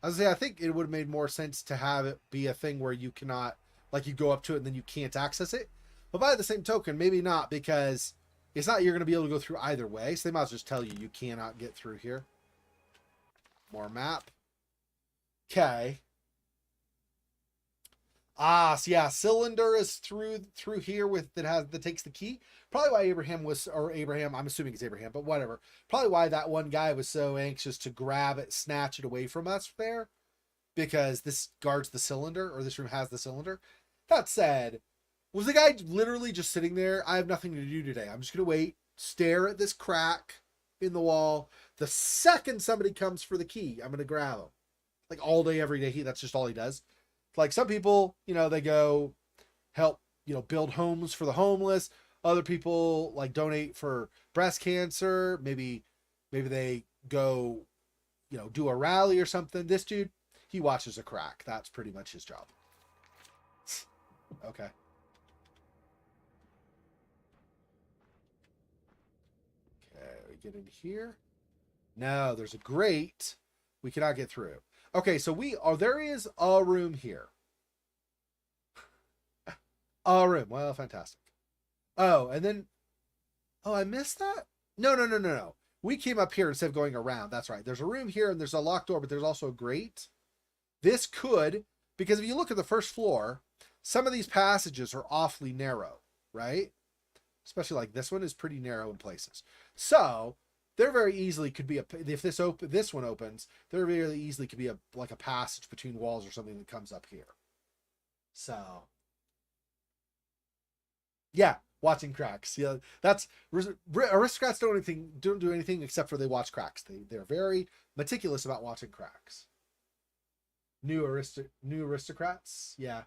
I was gonna say, I think it would have made more sense to have it be a thing where you cannot, like, you go up to it and then you can't access it. But by the same token, maybe not, because it's not you're going to be able to go through either way. So they might as well just tell you you cannot get through here. More map. Okay. Ah, so yeah, cylinder is through here with that takes the key. Probably why Abraham, I'm assuming it's Abraham, but whatever. Probably why that one guy was so anxious to grab it, snatch it away from us there, because this guards the cylinder, or this room has the cylinder. That said, was the guy literally just sitting there? I have nothing to do today. I'm just gonna wait, stare at this crack in the wall. The second somebody comes for the key, I'm gonna grab him. Like all day, every day. That's just all he does. Like some people, they go help, build homes for the homeless. Other people like donate for breast cancer. Maybe they go, do a rally or something. This dude, he watches a crack. That's pretty much his job. Okay. Okay, we get in here. No, there's a grate. We cannot get through. Okay, so there is a room here. A room. Well, fantastic. Oh, and then, I missed that? No. We came up here instead of going around. That's right. There's a room here and there's a locked door, but there's also a grate. This could, because if you look at the first floor, some of these passages are awfully narrow, right? Especially like this one is pretty narrow in places. So there very easily could be if this one opens, there very easily could be a passage between walls or something that comes up here. So yeah, watching cracks. Yeah, that's aristocrats don't do anything except for they watch cracks. They're very meticulous about watching cracks. New aristocrats, yeah,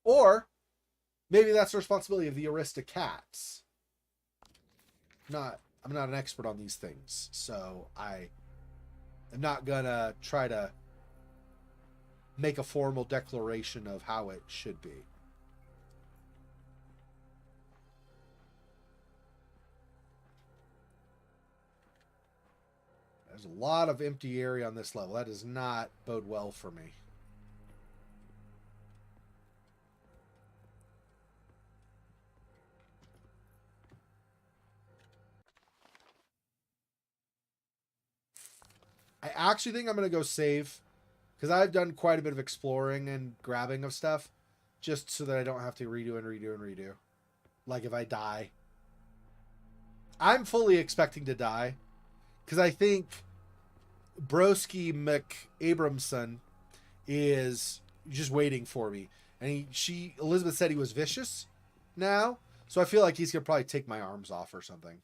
or maybe that's the responsibility of the aristocats. I'm not an expert on these things, so I am not gonna try to make a formal declaration of how it should be. There's a lot of empty area on this level. That does not bode well for me. I actually think I'm going to go save, because I've done quite a bit of exploring and grabbing of stuff, just so that I don't have to redo. Like if I die. I'm fully expecting to die, because I think Broski McAbramson is just waiting for me. And Elizabeth said he was vicious now, so I feel like he's going to probably take my arms off or something.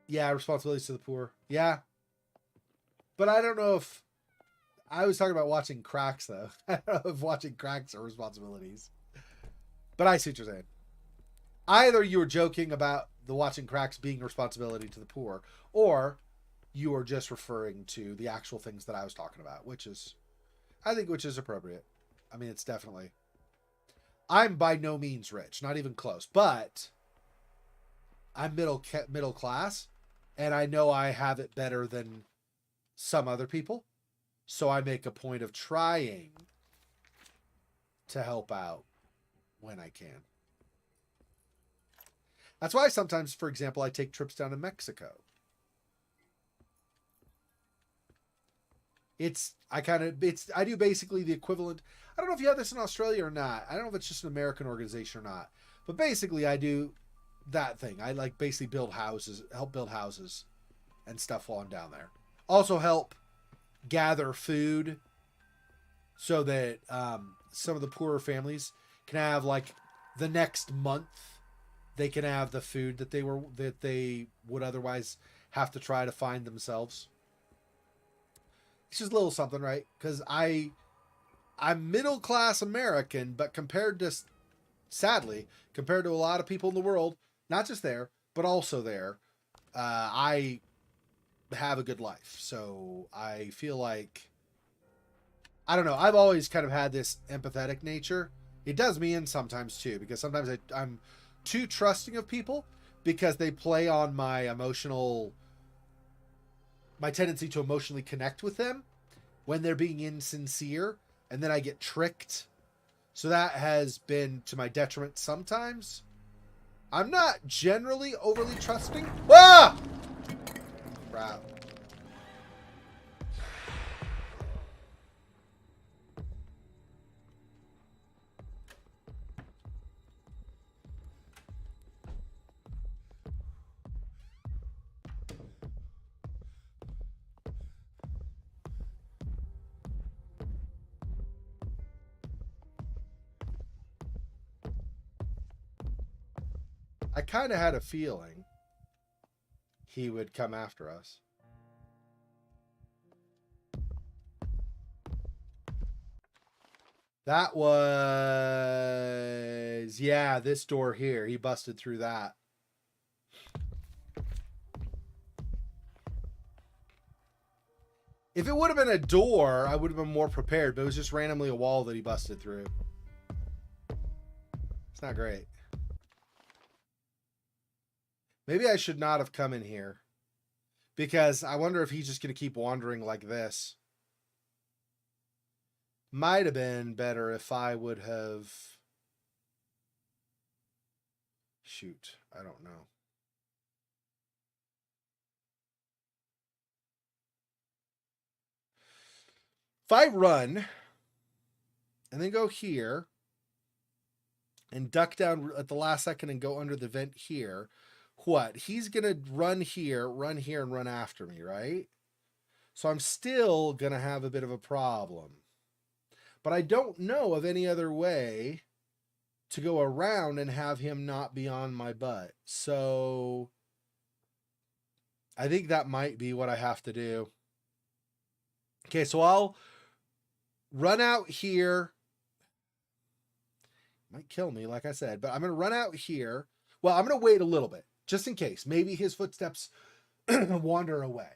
Yeah, responsibilities to the poor. Yeah. But I don't know if... I was talking about watching cracks, though. I don't know if watching cracks are responsibilities. But I see what you're saying. Either you were joking about the watching cracks being a responsibility to the poor, or you were just referring to the actual things that I was talking about, which is I think which is appropriate. I mean, it's definitely. I'm by no means rich, not even close, but I'm middle class, and I know I have it better than some other people. So I make a point of trying to help out when I can. That's why sometimes, for example, I take trips down to Mexico. I do basically the equivalent. I don't know if you have this in Australia or not. I don't know if it's just an American organization or not. But basically I do that thing. I like basically help build houses and stuff while I'm down there. Also help gather food so that some of the poorer families can have like the next month they can have the food that they would otherwise have to try to find themselves. It's just a little something, right? Because I'm middle class American, but sadly, compared to a lot of people in the world, not just there, but also there, I have a good life. So I feel like, I don't know, I've always kind of had this empathetic nature. It does me in sometimes too, because sometimes I'm too trusting of people because they play on my tendency to emotionally connect with them when they're being insincere, and then I get tricked. So that has been to my detriment sometimes. I'm not generally overly trusting. Ah! Crap. I kind of had a feeling he would come after us. That was, yeah, this door here. He busted through that. If it would have been a door, I would have been more prepared, but it was just randomly a wall that he busted through. It's not great. Maybe I should not have come in here, because I wonder if he's just going to keep wandering like this. Might have been better if I would have... Shoot, I don't know. If I run and then go here and duck down at the last second and go under the vent here, what? He's going to run here, and run after me, right? So I'm still going to have a bit of a problem. But I don't know of any other way to go around and have him not be on my butt. So I think that might be what I have to do. Okay, so I'll run out here. Might kill me, like I said, but I'm going to run out here. Well, I'm going to wait a little bit, just in case. Maybe his footsteps wander away.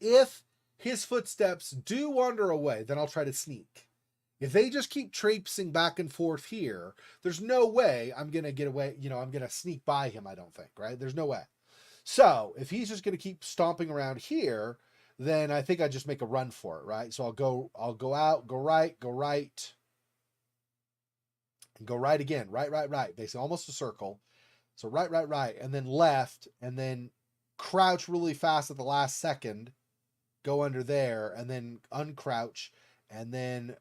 If his footsteps do wander away, then I'll try to sneak. If they just keep traipsing back and forth here, there's no way I'm going to get away. I'm going to sneak by him, I don't think, right? There's no way. So if he's just going to keep stomping around here, then I think I just make a run for it, right? So I'll go out, go right, and go right again, right, basically almost a circle. So right, and then left, and then crouch really fast at the last second, go under there, and then uncrouch, and then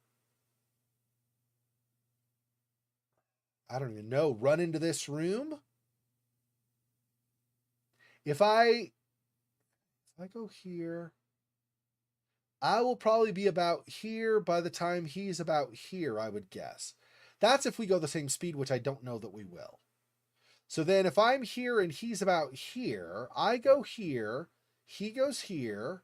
I don't even know, run into this room. If I go here, I will probably be about here by the time he's about here, I would guess. That's if we go the same speed, which I don't know that we will. So then if I'm here and he's about here, I go here, he goes here,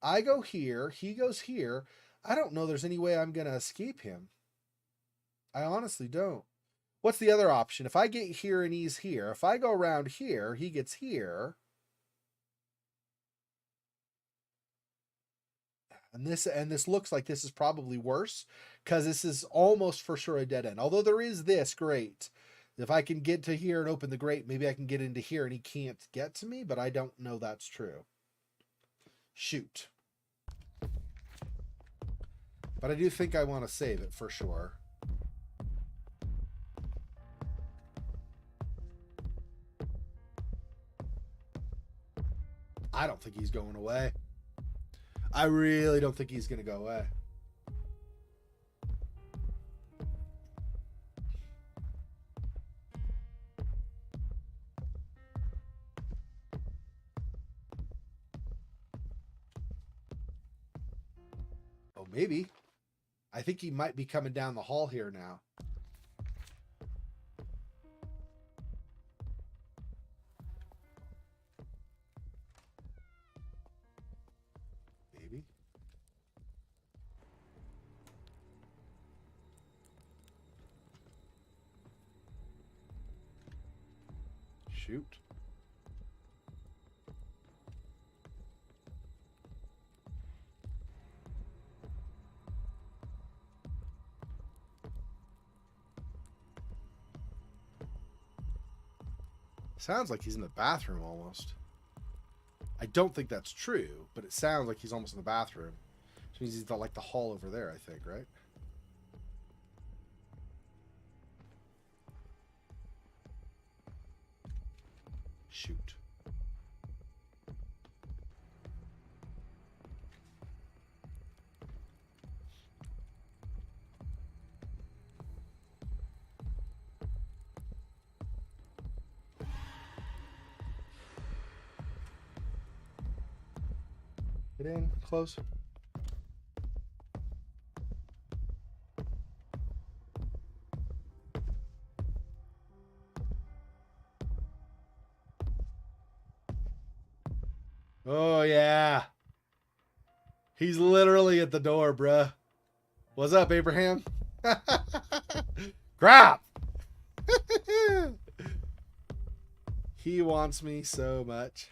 I go here, he goes here. I don't know there's any way I'm going to escape him. I honestly don't. What's the other option? If I get here and he's here, if I go around here, he gets here. And this looks like this is probably worse because this is almost for sure a dead end. Although there is this grate. If I can get to here and open the grate, maybe I can get into here and he can't get to me, but I don't know that's true. Shoot. But I do think I want to save it for sure. I don't think he's going away. I really don't think he's going to go away. Oh, maybe. I think he might be coming down the hall here now. Maybe. Shoot. Sounds like he's in the bathroom almost. I don't think that's true, but it sounds like he's almost in the bathroom. Which means he's like the hall over there, I think, right? Shoot. Get in, close. Oh, yeah. He's literally at the door, bruh. What's up, Abraham? Crap! He wants me so much.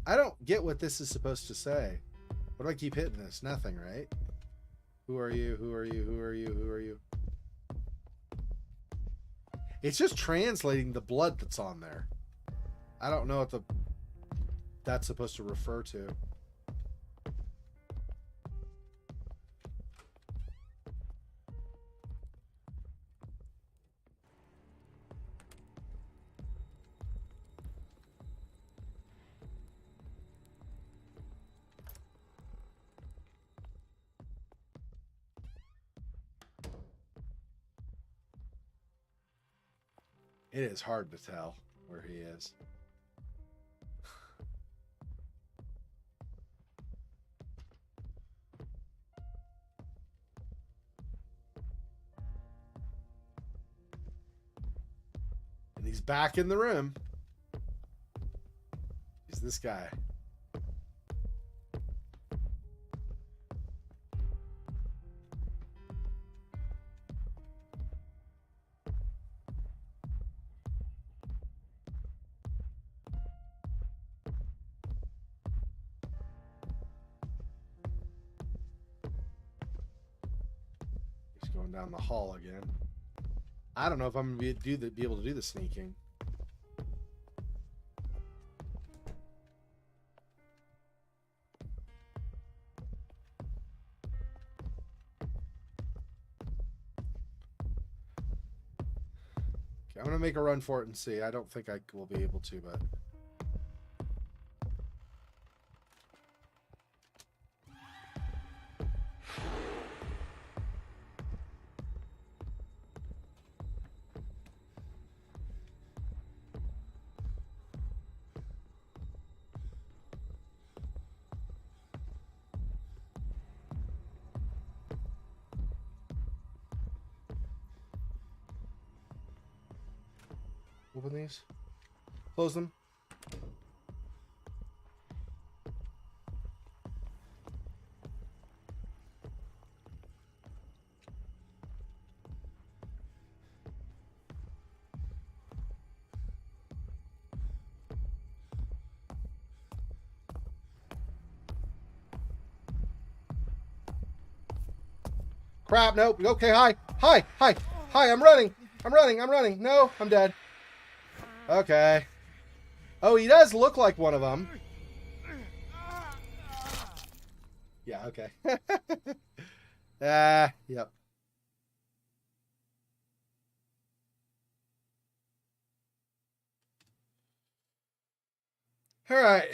I don't get what this is supposed to say. What do I keep hitting this? Nothing, right? Who are you? Who are you? Who are you? Who are you? It's just translating the blood that's on there. I don't know what that's supposed to refer to. It is hard to tell where he is. And he's back in the room. He's this guy. He's going down the hall again. I don't know if I'm going to be able to do the sneaking. Okay, I'm going to make a run for it and see. I don't think I will be able to, but... Open these. Close them. Crap, nope. Okay, hi. Hi, hi. Hi, I'm running. I'm running. No, I'm dead. Okay. Oh, he does look like one of them. Yeah, okay. Yep. All right.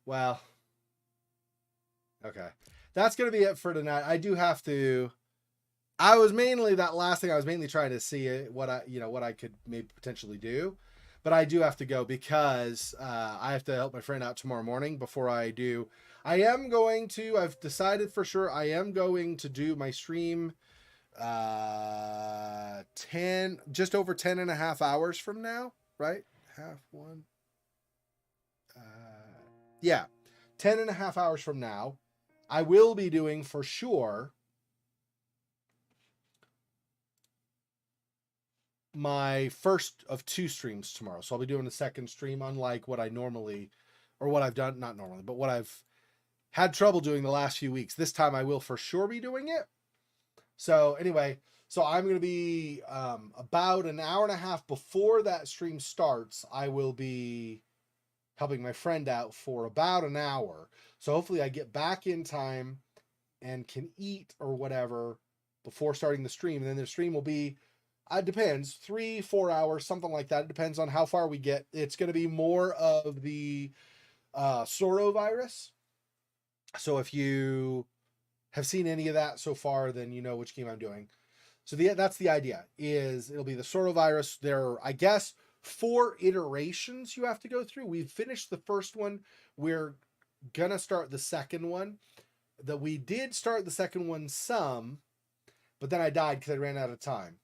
Well. Okay. That's going to be it for tonight. I do have to... I was mainly trying to see what I could maybe potentially do, but I do have to go because I have to help my friend out tomorrow morning. Before I do, I've decided for sure I am going to do my stream just over 10 and a half hours from now, right? Half one. Yeah, 10 and a half hours from now, I will be doing for sure my first of 2 streams tomorrow. So I'll be doing a second stream, unlike what I normally, or what I've done, not normally, but what I've had trouble doing the last few weeks. This time I will for sure be doing it. So anyway, so I'm going to be about an hour and a half before that stream starts. I will be helping my friend out for about an hour. So hopefully I get back in time and can eat or whatever before starting the stream. And then the stream will be, it depends, 3-4 hours, something like that. It depends on how far we get. It's going to be more of the Sorrowvirus. So if you have seen any of that so far, then you know which game I'm doing. So that's the idea, is it'll be the Sorrowvirus. There are, I guess, 4 iterations you have to go through. We've finished the first one. We're going to start the second one. We did start the second one some, but then I died because I ran out of time.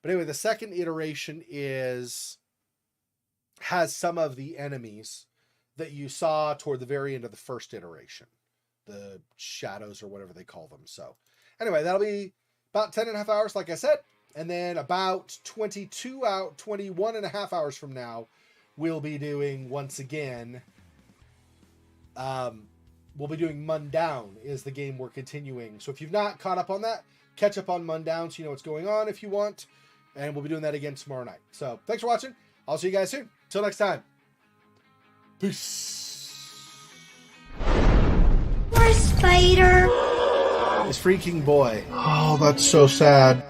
But anyway, the second iteration has some of the enemies that you saw toward the very end of the first iteration. The shadows or whatever they call them. So anyway, that'll be about 10 and a half hours, like I said. And then about 21 and a half hours from now, we'll be doing, once again, we'll be doing Mundaun is the game we're continuing. So if you've not caught up on that, catch up on Mundaun so you know what's going on if you want. And we'll be doing that again tomorrow night. So thanks for watching. I'll see you guys soon. Till next time. Peace. Poor spider. This freaking boy. Oh, that's so sad.